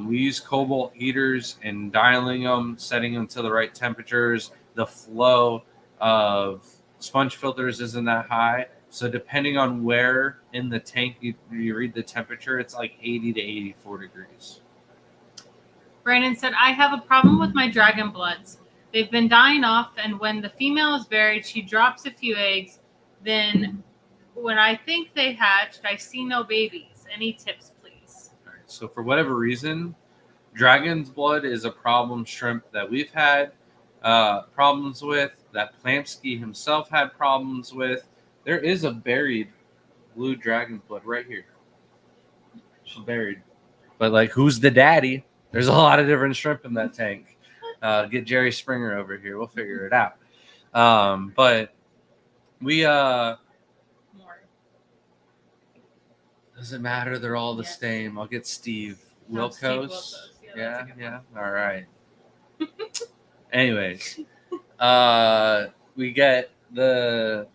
We use cobalt heaters and dialing them, setting them to the right temperatures. The flow of sponge filters isn't that high. So depending on where in the tank you read the temperature, it's like 80 to 84 degrees. Brandon said, I have a problem with my dragon bloods. They've been dying off, and when the female is buried, she drops a few eggs. Then when I think they hatched, I see no babies. Any tips, please? All right, so for whatever reason, dragon's blood is a problem shrimp that we've had problems with, that Plamsky himself had problems with. There is a buried blue dragon's blood right here. She's buried. But, like, who's the daddy? There's a lot of different shrimp in that tank. Get Jerry Springer over here. We'll figure it out. But we... More. Doesn't matter. They're all the same. I'll get Steve Wilkos. Steve Wilkos. Yeah. All right. Anyways, we get the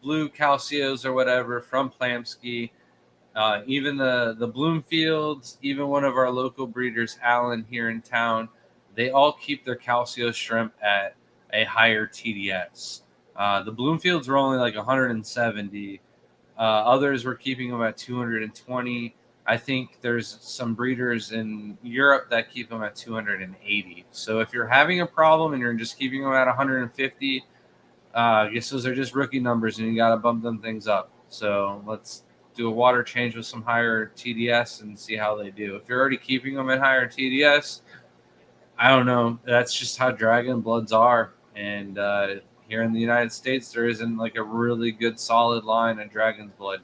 blue calcios or whatever from Plamsky. Even the Bloomfields, even one of our local breeders, Alan, here in town, they all keep their calcio shrimp at a higher TDS. The Bloomfields were only like 170. Others were keeping them at 220. I think there's some breeders in Europe that keep them at 280. So if you're having a problem and you're just keeping them at 150, I guess those are just rookie numbers and you got to bump them things up. So let's do a water change with some higher TDS and see how they do. If you're already keeping them at higher TDS, I don't know. That's just how dragon bloods are. And here in the United States, there isn't like a really good solid line of dragon's blood.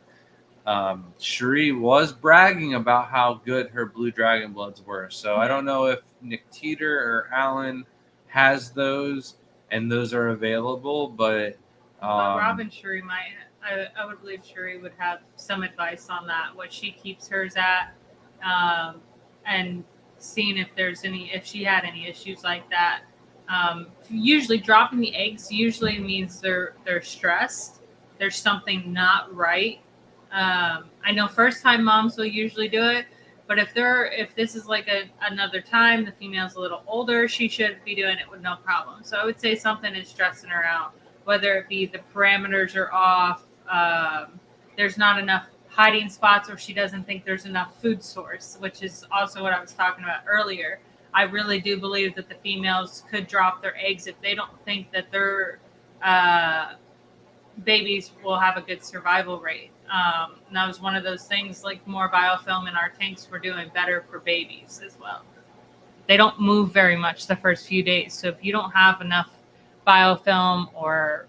Cherie was bragging about how good her blue dragon bloods were. So I don't know if Nick Teeter or Alan has those and those are available, but Robin Cherie might. I would believe Cherie would have some advice on that, what she keeps hers at, and seeing if she had any issues like that. Usually dropping the eggs usually means they're stressed. There's something not right. I know first time moms will usually do it, but if this is like another time, the female's a little older, she should be doing it with no problem. So I would say something is stressing her out, whether it be the parameters are off, there's not enough hiding spots, or she doesn't think there's enough food source, which is also what I was talking about earlier. I really do believe that the females could drop their eggs if they don't think that their babies will have a good survival rate. And that was one of those things, like more biofilm in our tanks, we're doing better for babies as well. They don't move very much the first few days. So if you don't have enough biofilm or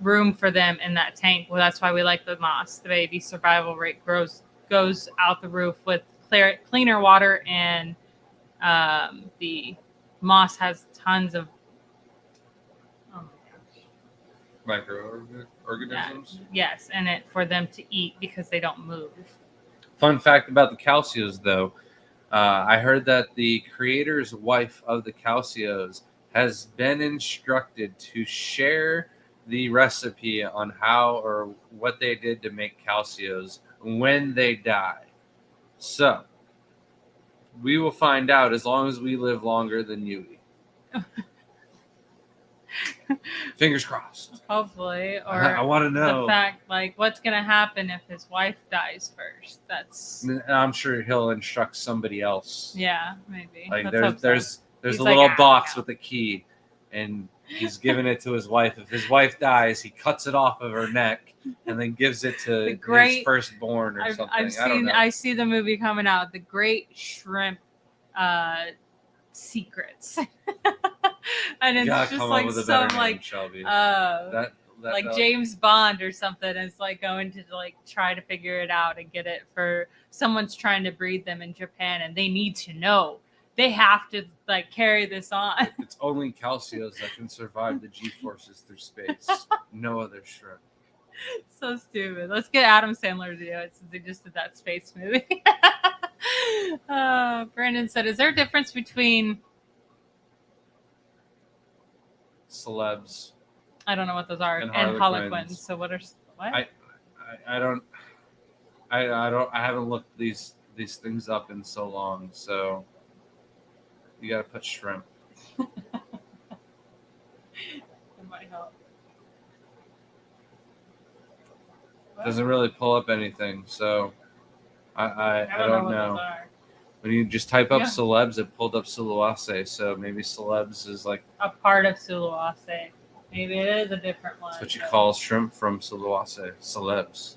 room for them in that tank, well, that's why we like the moss. The baby survival rate goes out the roof with cleaner water, and the moss has tons of microorganisms. Yes, and it for them to eat because they don't move. Fun fact about the calcios, though, I heard that the creator's wife of the calcios has been instructed to share the recipe on how or what they did to make calcios when they die. So we will find out as long as we live longer than Yui. Fingers crossed. Hopefully. Or I want to know. The fact, like, what's going to happen if his wife dies first? I'm sure he'll instruct somebody else. Yeah, maybe. Like Let's hope there's There's He's a like, little "Ah, box no." with a key, and he's giving it to his wife. If his wife dies, he cuts it off of her neck and then gives it The to his great- firstborn or something. I don't know. I see the movie coming out, The Great Shrimp Secrets. And You it's gotta just come like up with a better some name, like Shelby. like that James Bond or something. It's like going to like try to figure it out and get it for someone's trying to breed them in Japan, and they need to know. They have to like carry this on. It's only calcios that can survive the G-forces through space. No other shrimp. So stupid. Let's get Adam Sandler to do it since he just did that space movie. Brandon said, "Is there a difference between?" Celebs. I don't know what those are. And And harlequins. Harlequins. So what are what? I don't. I haven't looked these things up in so long. So you gotta put shrimp. It might help. Doesn't really pull up anything. So I don't what know. those are. When you just type up Yeah. celebs, it pulled up Sulawesi. So maybe celebs is like A part of Sulawesi. Maybe it is a different one. that's what you but- call shrimp from Sulawesi. Celebs.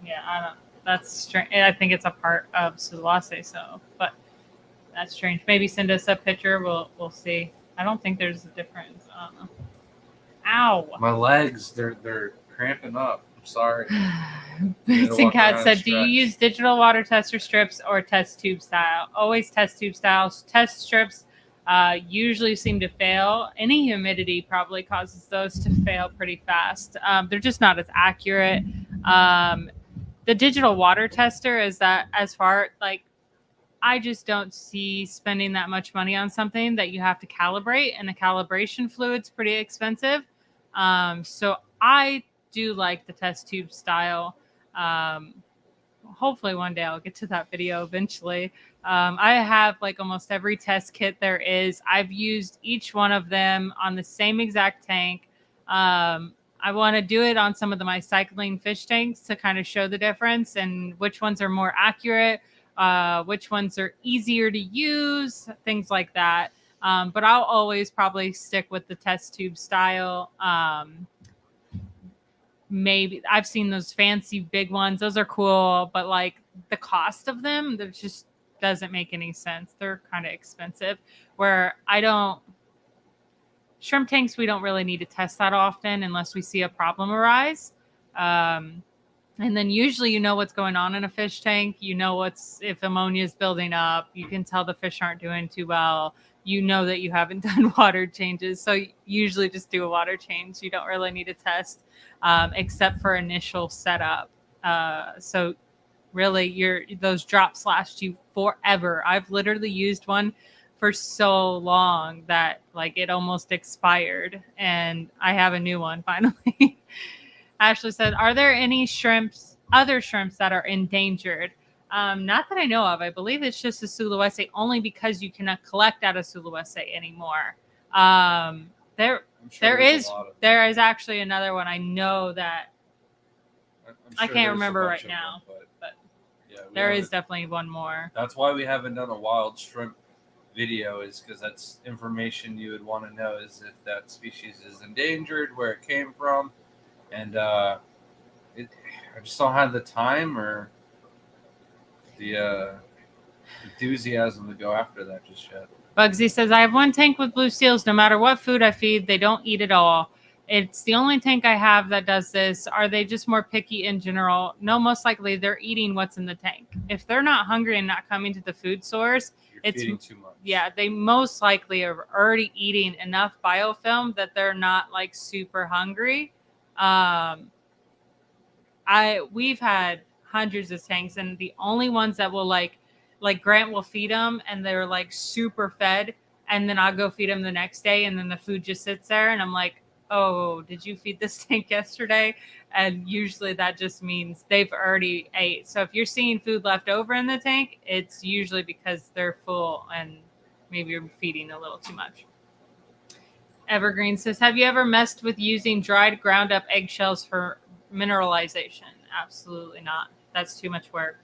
Yeah, I don't. That's strange. I think it's a part of Sulawesi. So, but that's strange. Maybe send us a picture. We'll see. I don't think there's a difference. I don't know. Ow. My legs, they're cramping up. I'm sorry. Boots and walk Cat around said, and "Do you stretch." use digital water tester strips or test tube style?" Always test tube styles. Test strips usually seem to fail. Any humidity probably causes those to fail pretty fast. They're just not as accurate. The digital water tester is that as far like I just don't see spending that much money on something that you have to calibrate, and the calibration fluid's pretty expensive. So I do like the test tube style. Hopefully one day I'll get to that video eventually. I have like almost every test kit there is. I've used each one of them on the same exact tank. I want to do it on some of my cycling fish tanks to kind of show the difference and which ones are more accurate, which ones are easier to use, things like that. But I'll always probably stick with the test tube style. Maybe I've seen those fancy big ones. Those are cool, but like the cost of them, that just doesn't make any sense. They're kind of expensive. Where shrimp tanks, we don't really need to test that often unless we see a problem arise. And then usually you know what's going on in a fish tank. You know if ammonia is building up. You can tell the fish aren't doing too well. You know that you haven't done water changes. So usually just do a water change. You don't really need to test except for initial setup. So really those drops last you forever. I've literally used one for so long that like it almost expired and I have a new one finally. Ashley said, "Are there any other shrimps that are endangered?" Not that I know of. I believe it's just a Sulawesi, only because you cannot collect out of Sulawesi anymore. There is actually another one. I know that I can't remember right now, but yeah, there is definitely one more. That's why we haven't done a wild shrimp video, is because that's information you would want to know, is if that species is endangered, where it came from, and I just don't have the time or the enthusiasm to go after that just yet. Bugsy says, "I have one tank with blue seals. No matter what food I feed, they don't eat it all. It's the only tank I have that does this. Are they just more picky in general? No, most likely they're eating what's in the tank. If they're not hungry and not coming to the food source, It's feeding too much. Yeah, they most likely are already eating enough biofilm that they're not like super hungry. We've had hundreds of tanks, and the only ones that will like Grant will feed them and they're like super fed, and then I'll go feed them the next day, and then the food just sits there, and I'm like, "Oh, did you feed this tank yesterday?" And usually that just means they've already ate. So if you're seeing food left over in the tank, it's usually because they're full and maybe you're feeding a little too much. Evergreen says, "Have you ever messed with using dried ground up eggshells for mineralization?" Absolutely not. That's too much work.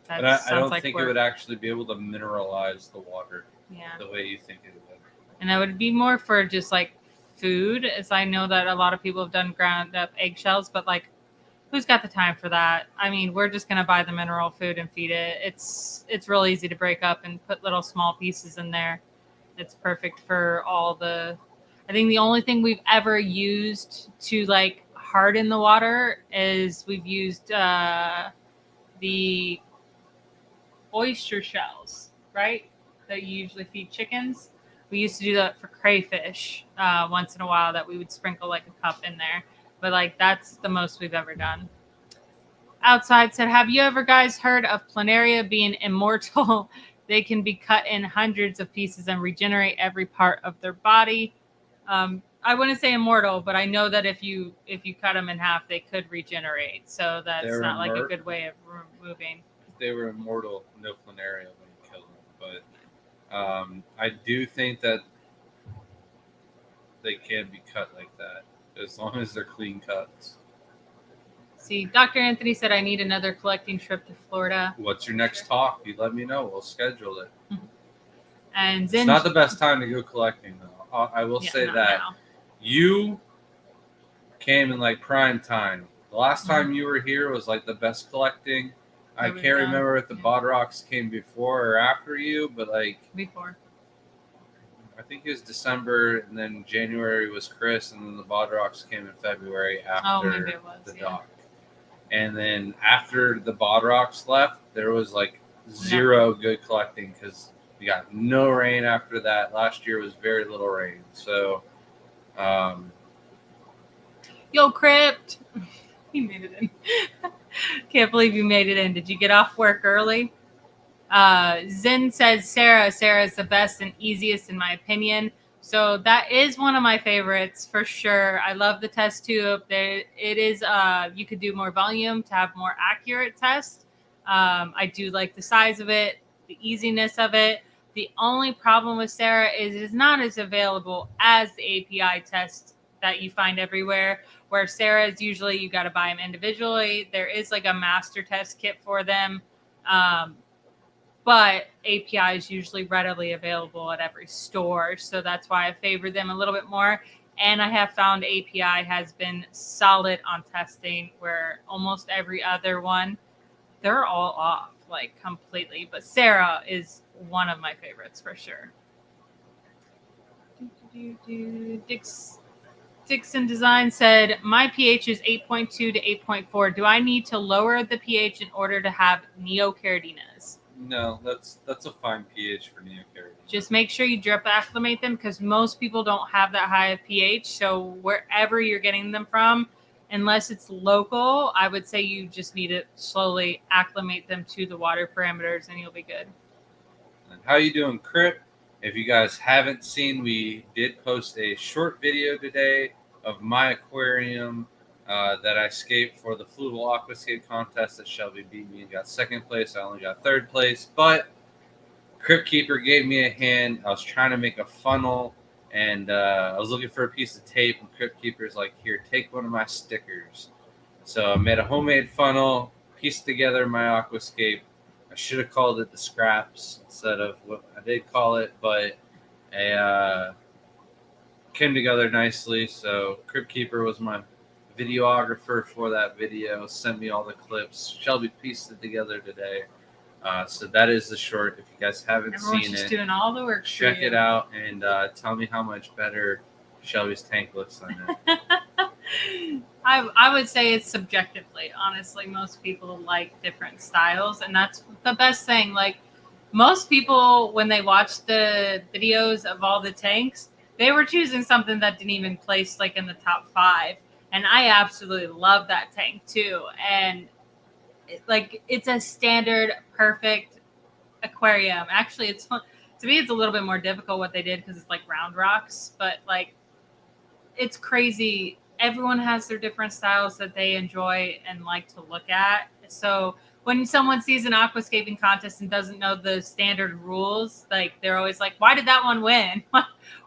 That But I sounds don't like think work. it would actually be able to mineralize the water Yeah. the way you think it would. And that would be more for just like food, as I know that a lot of people have done ground up eggshells, but like, who's got the time for that? I mean, we're just gonna buy the mineral food and feed it. It's real easy to break up and put little small pieces in there. It's perfect for all the. I think the only thing we've ever used to like harden the water is we've used the oyster shells, right? That you usually feed chickens. We used to do that for crayfish once in a while, that we would sprinkle like a cup in there. But like, that's the most we've ever done. Outside said, have you ever guys heard of planaria being immortal? They can be cut in hundreds of pieces and regenerate every part of their body. I wouldn't say immortal, but I know that if you cut them in half, they could regenerate. So that's They're not like a good way of removing. If they were immortal, no planaria would kill them. But I do think that they can be cut like that, as long as they're clean cuts. See, Dr. Anthony said I need another collecting trip to Florida. What's your next talk? You let me know. We'll schedule it. And Zen, It's not the best time to go collecting, though. I will say not that. now. You came in like prime time. The last time you were here was like the best collecting. I can't remember if the Bodrocks came before or after you, but like before. I think it was December, and then January was Chris, and then the Bodrocks came in February after maybe it was, the yeah. dock. And then after the Bodrocks left, there was like zero good collecting because we got no rain after that. Last year was very little rain. So, Yo, Crypt. You made it in. Can't believe you made it in. Did you get off work early? Zen says Sarah is the best and easiest in my opinion. So that is one of my favorites for sure. I love the test tube. It is you could do more volume to have more accurate tests. I do like the size of it, the easiness of it. The only problem with Sarah is it is not as available as the API test that you find everywhere. Where Sarah is usually you got to buy them individually. There is like a master test kit for them. But API is usually readily available at every store. So that's why I favor them a little bit more. And I have found API has been solid on testing, where almost every other one, they're all off like completely. But Sarah is one of my favorites for sure. Dixon Design said, my pH is 8.2 to 8.4. Do I need to lower the pH in order to have neocardinas? no, that's a fine pH for neocardinas. Just make sure you drip acclimate them, because most people don't have that high of pH. So wherever you're getting them from, unless it's local, I would say you just need to slowly acclimate them to the water parameters and you'll be good. And how you doing, Crip? If you guys haven't seen, we did post a short video today of my aquarium that I scaped for the Fluval Aquascape contest that Shelby beat me and got second place. I only got third place, but Crypt Keeper gave me a hand. I was trying to make a funnel, and I was looking for a piece of tape, and Crypt Keeper's like, here, take one of my stickers. So I made a homemade funnel, pieced together my aquascape. I should have called it the Scraps instead of what I did call it, but it came together nicely. So Crypt Keeper was my videographer for that video, sent me all the clips. Shelby pieced it together today. So that is the short. If you guys haven't Everyone's seen just it, doing all the work. check it out and tell me how much better Shelby's tank looks than it. I would say it's subjectively. Honestly, most people like different styles, and that's the best thing. Like, most people, when they watch the videos of all the tanks, they were choosing something that didn't even place like in the top 5. And I absolutely love that tank too. And it's a standard, perfect aquarium. Actually, it's fun. To me, it's a little bit more difficult what they did because it's like round rocks, but like, it's crazy. Everyone has their different styles that they enjoy and like to look at. So when someone sees an aquascaping contest and doesn't know the standard rules, like, they're always like, why did that one win?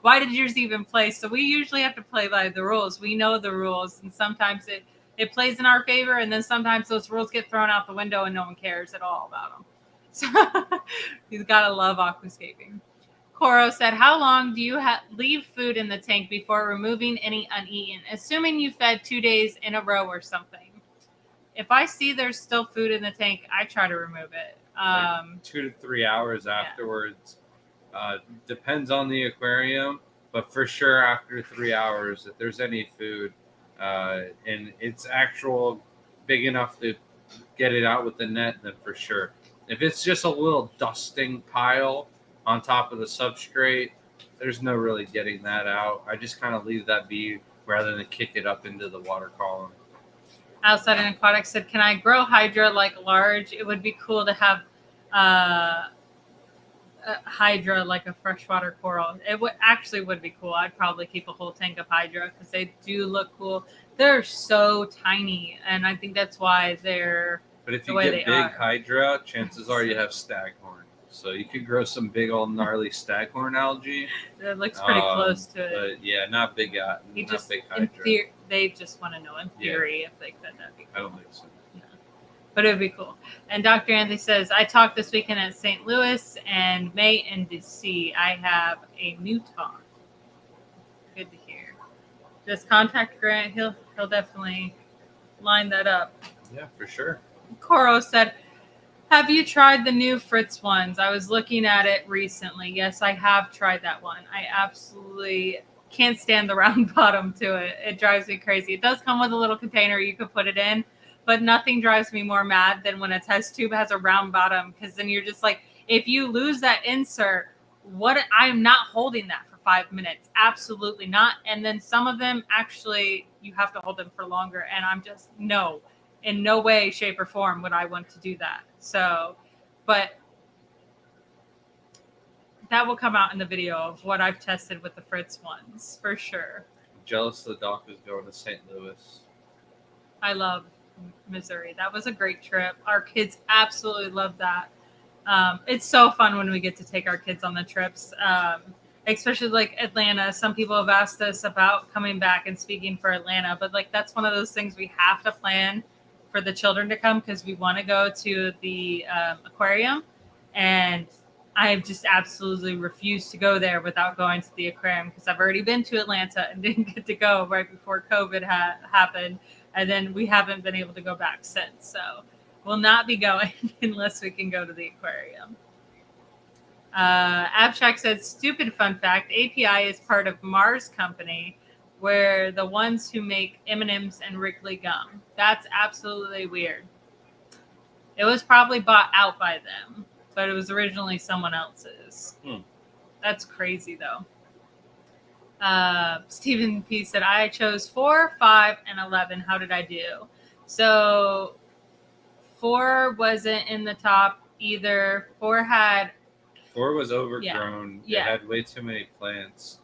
Why did yours even play? So we usually have to play by the rules. We know the rules, and sometimes it it plays in our favor, and then sometimes those rules get thrown out the window and no one cares at all about them. So you've got to love aquascaping. Coro said, how long do you leave food in the tank before removing any uneaten? Assuming you fed 2 days in a row or something. If I see there's still food in the tank, I try to remove it. Like 2 to 3 hours afterwards. Depends on the aquarium, but for sure after 3 hours, if there's any food and it's actual big enough to get it out with the net, then for sure. If it's just a little dusting pile on top of the substrate, there's no really getting that out. I just kind of leave that be rather than kick it up into the water column. Outside and Aquatic said, can I grow hydra like large? It would be cool to have hydra like a freshwater coral. It would be cool. I'd probably keep a whole tank of hydra because they do look cool. They're so tiny, and I think that's why they're But if you get big hydra, chances are you have staghorn. So you could grow some big old gnarly staghorn algae. It looks pretty close to it. But yeah, not big hydra. They just want to know in theory if they could. That'd be cool. I don't think so. Yeah. But it would be cool. And Dr. Anthony says, I talked this weekend at St. Louis and May in DC. I have a new talk. Good to hear. Just contact Grant. He'll definitely line that up. Yeah, for sure. Coro said, have you tried the new Fritz ones? I was looking at it recently. Yes, I have tried that one. I absolutely can't stand the round bottom to it. It drives me crazy. It does come with a little container you could put it in, but nothing drives me more mad than when a test tube has a round bottom, because then you're just like, if you lose that insert, I'm not holding that for 5 minutes. Absolutely not. And then some of them actually you have to hold them for longer, and I'm just no. In no way, shape, or form would I want to do that. So, but that will come out in the video of what I've tested with the Fritz ones, for sure. I'm jealous the doc is going to St. Louis. I love Missouri. That was a great trip. Our kids absolutely love that. It's so fun when we get to take our kids on the trips, especially like Atlanta. Some people have asked us about coming back and speaking for Atlanta, but like that's one of those things we have to plan for the children to come because we want to go to the aquarium, and I just absolutely refuse to go there without going to the aquarium because I've already been to Atlanta and didn't get to go right before COVID happened, and then we haven't been able to go back since. So we'll not be going unless we can go to the aquarium. Abstract said, stupid fun fact, API is part of Mars Company, where the ones who make M&Ms and Wrigley gum. That's absolutely weird. It was probably bought out by them, but it was originally someone else's. That's crazy, though. Stephen P. said, I chose 4, 5, and 11. How did I do? So 4 wasn't in the top either. 4 was overgrown. Yeah. It had way too many plants.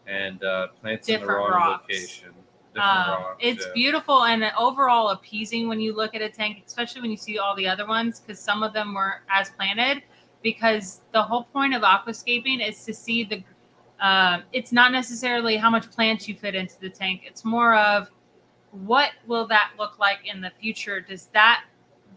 And plants different in the wrong rocks. location. Rocks, it's beautiful and overall appeasing when you look at a tank, especially when you see all the other ones, because some of them were as planted. Because the whole point of aquascaping is to see it's not necessarily how much plants you fit into the tank. It's more of what will that look like in the future? Does that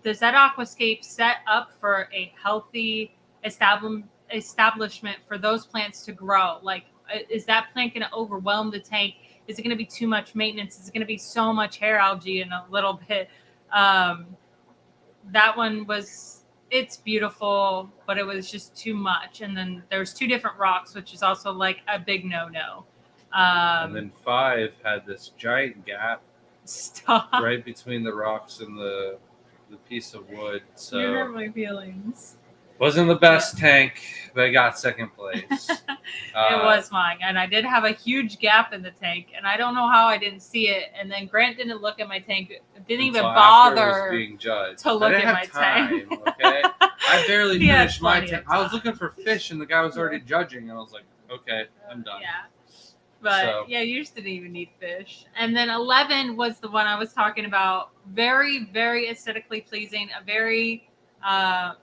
aquascape set up for a healthy establishment for those plants to grow? Like, is that plant going to overwhelm the tank? Is it going to be too much maintenance? Is it going to be so much hair algae in a little bit? That one it's beautiful, but it was just too much. And then there's 2 different rocks, which is also like a big no-no. And then 5 had this giant gap right between the rocks and the piece of wood. So you hurt my feelings. Wasn't the best tank, but I got second place. It was mine, and I did have a huge gap in the tank, and I don't know how I didn't see it. And then Grant didn't look at my tank, didn't even bother being judged. to look at my tank. Okay, I barely finished my tank. I was looking for fish, and the guy was already judging. And I was like, okay, I'm done. Yeah, but you just didn't even need fish. And then 11 was the one I was talking about. Very, very aesthetically pleasing. A very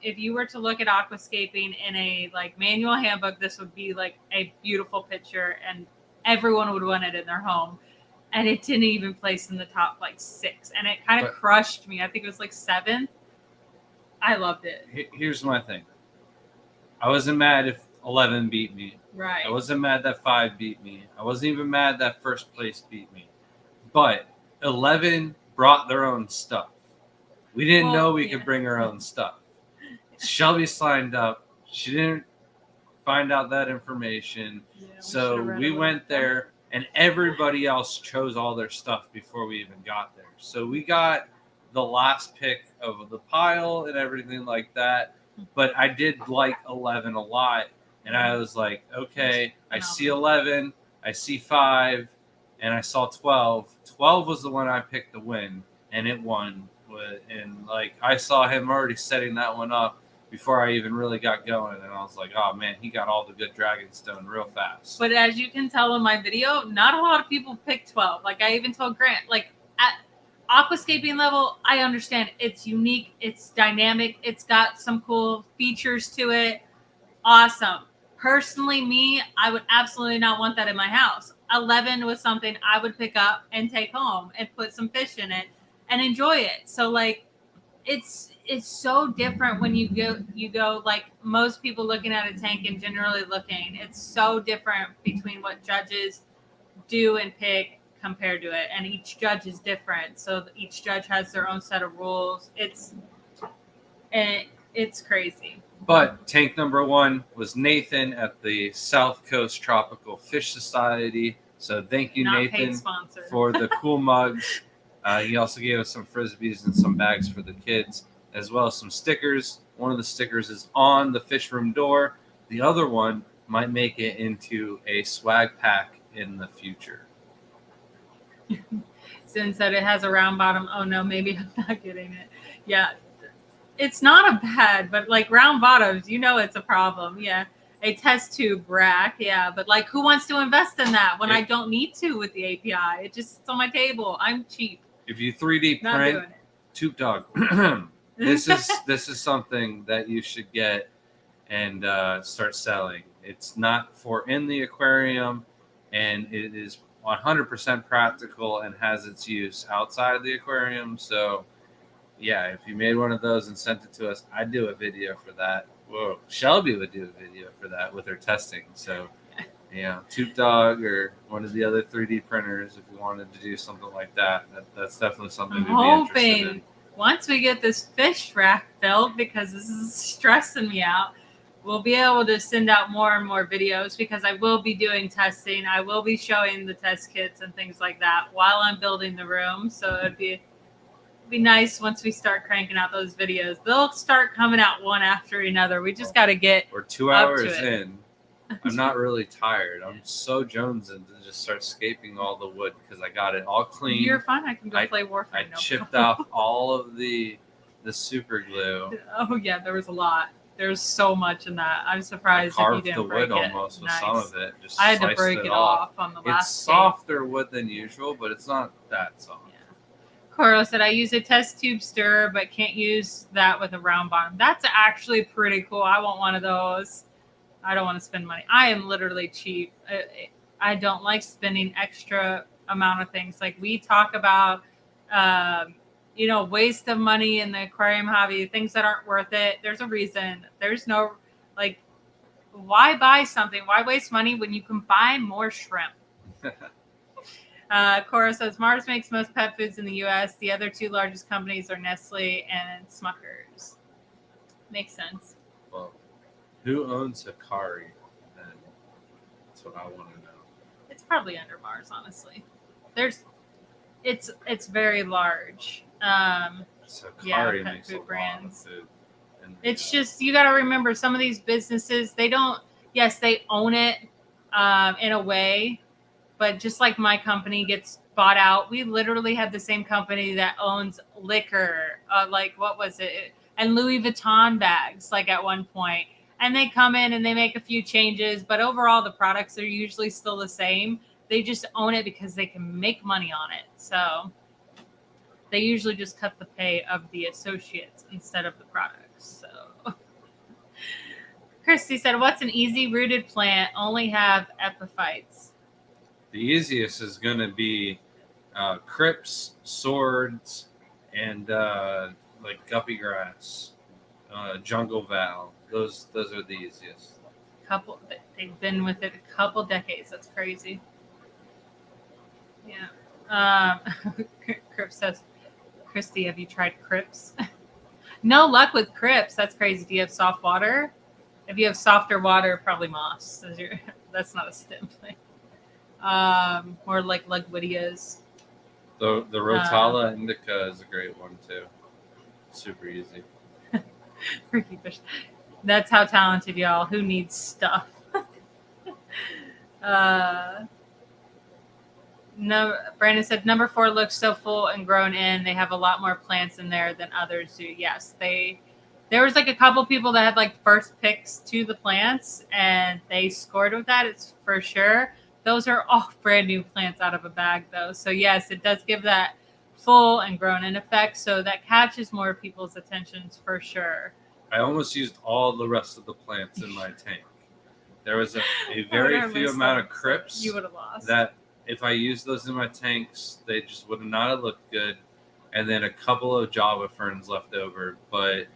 if you were to look at aquascaping in a like manual handbook, this would be like a beautiful picture and everyone would want it in their home. and it didn't even place in the top like 6, and it kind of But- crushed me. I think it was like 7th. I loved it. Here's my thing. I wasn't mad if 11 beat me. Right. I wasn't mad that 5 beat me. I wasn't even mad that first place beat me. But 11 brought their own stuff. We didn't know we could bring our own stuff. Shelby signed up. She didn't find out that information. Yeah, So we went there, and everybody else chose all their stuff before we even got there. So we got the last pick of the pile and everything like that. But I did like 11 a lot. And I was like, okay, I see 11, I see 5, and I saw 12. 12 was the one I picked to win, and it won. And like I saw him already setting that one up before I even really got going, and I was like, oh man, he got all the good Dragonstone real fast. But as you can tell in my video, not a lot of people pick 12. Like I even told Grant, like at aquascaping level, I understand it's unique, it's dynamic, it's got some cool features to it. Awesome. Personally, me, I would absolutely not want that in my house. 11 was something I would pick up and take home and put some fish in it and enjoy it. So like it's so different when you go like most people looking at a tank and generally looking, it's so different between what judges do and pick compared to it, and each judge is different, so each judge has their own set of rules. It's crazy. But tank number 1 was Nathan at the South Coast Tropical Fish Society. So thank you, Not Nathan, paid sponsor. for the cool mugs. He also gave us some Frisbees and some bags for the kids, as well as some stickers. One of the stickers is on the fish room door. The other one might make it into a swag pack in the future. Sin said it has a round bottom. Oh no, maybe I'm not getting it. Yeah. It's not a bad, but like round bottoms, it's a problem. Yeah. A test tube rack. Yeah. But like who wants to invest in that when I don't need to with the API? It just sits on my table. I'm cheap. If you 3D Not print doing it. Tube Dog, this is something that you should get and start selling. It's not for in the aquarium, and it is 100% practical and has its use outside of the aquarium. So yeah, if you made one of those and sent it to us, I'd do a video for that. Whoa, Shelby would do a video for that with her testing. So yeah, Tube Dog or one of the other 3D printers, if you wanted to do something like that, that's definitely something I'm we'd be interested in. hoping once we get this fish rack built, because this is stressing me out, we'll be able to send out more and more videos, because I will be doing testing. I will be showing the test kits and things like that while I'm building the room. So it'd be nice once we start cranking out those videos. They'll start coming out one after another. We just got to get We're 2 up hours to it. in. I'm not really tired. I'm so jonesing to just start scaping all the wood because I got it all clean. You're fine. I can go play Warframe. I No chipped problem. off all of the super glue. Oh yeah, there was a lot. There's so much in that. I'm surprised if you Carved didn't the break wood it. almost with Nice. some of it. Just I had to sliced break it off on the It's last softer wood than usual, but it's not that soft. Coro said, I use a test tube stirrer, but can't use that with a round bottom. That's actually pretty cool. I want one of those. I don't want to spend money. I am literally cheap. I don't like spending extra amount of things. Like we talk about, waste of money in the aquarium hobby, things that aren't worth it. There's a reason. There's no, like, why buy something? Why waste money when you can buy more shrimp? Cora says Mars makes most pet foods in the U.S. The other 2 largest companies are Nestle and Smuckers. Makes sense. Well, who owns Hikari? Then that's what I want to know. It's probably under Mars, honestly. It's very large. So Pet makes food a brands. lot of food. It's just, you got to remember, some of these businesses, they own it in a way, but just like my company gets bought out, we literally have the same company that owns liquor, what was it? And Louis Vuitton bags, like at one point. And they come in and they make a few changes, but overall the products are usually still the same. They just own it because they can make money on it. So they usually just cut the pay of the associates instead of the products. So Christy said, what's an easy rooted plant? Only have epiphytes. The easiest is going to be Crips, swords, and like guppy grass, jungle val. Those are the easiest. They've been with it a couple decades. That's crazy. Yeah. Crips says, Christy, have you tried Crips? No luck with Crips. That's crazy. Do you have soft water? If you have softer water, probably moss. That's not a stem thing. Or like Lugwittias. The Rotala indica is a great one too. Super easy. Freaky fish. That's how talented y'all. Who needs stuff? No, Brandon said number 4 looks so full and grown in. They have a lot more plants in there than others do. Yes, there was like a couple people that had like first picks to the plants and they scored with that. It's for sure. Those are all brand new plants out of a bag though. So yes, it does give that full and grown in effect. So that catches more people's attentions for sure. I almost used all the rest of the plants in my tank. There was a very few amount of Crips you would have lost. That if I used those in my tanks, they just would not have looked good. And then a couple of Java ferns left over. But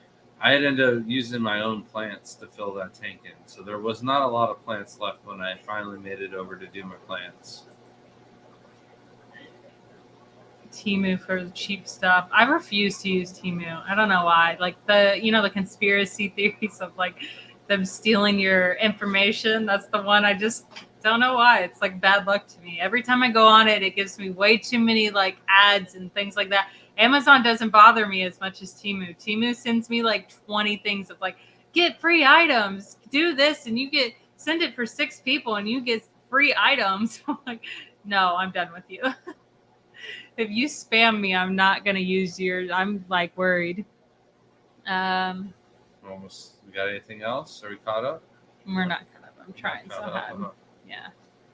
I had ended up using my own plants to fill that tank in. So there was not a lot of plants left when I finally made it over to do my plants. Temu for the cheap stuff. I refuse to use Temu. I don't know why. Like the conspiracy theories of like them stealing your information. That's the one I just don't know why. It's like bad luck to me. Every time I go on it, it gives me way too many like ads and things like that. Amazon doesn't bother me as much as Temu. Temu sends me like 20 things of like, get free items, do this, and send it for 6 people and you get free items. I'm like, no, I'm done with you. If you spam me, I'm not going to use yours. I'm like worried. Almost. We got anything else? Are we caught up? We're not caught up. I'm trying so hard. Yeah.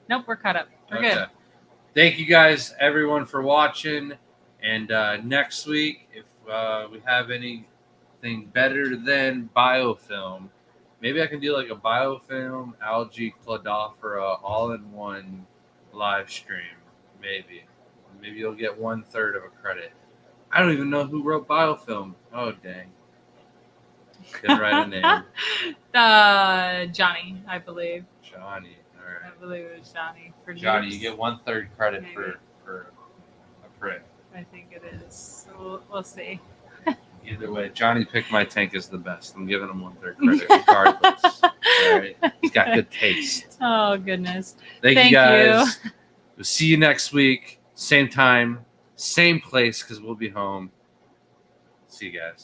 Nope, we're caught up. We're good. Thank you guys, everyone, for watching. And next week, if we have anything better than biofilm, maybe I can do like a biofilm, algae, cladophora, all-in-one live stream. Maybe you'll get 1/3 of a credit. I don't even know who wrote biofilm. Oh, dang. Didn't write a name. Johnny, I believe. Johnny. All right. I believe it was Johnny. For Johnny, news. you get 1/3 credit Maybe. for a print. I think it is. We'll see. Either way, Johnny picked my tank as the best. I'm giving him 1/3 credit regardless. All right. He's got good taste. Oh, goodness. Thank you guys. We'll see you next week. Same time, same place, because we'll be home. See you guys.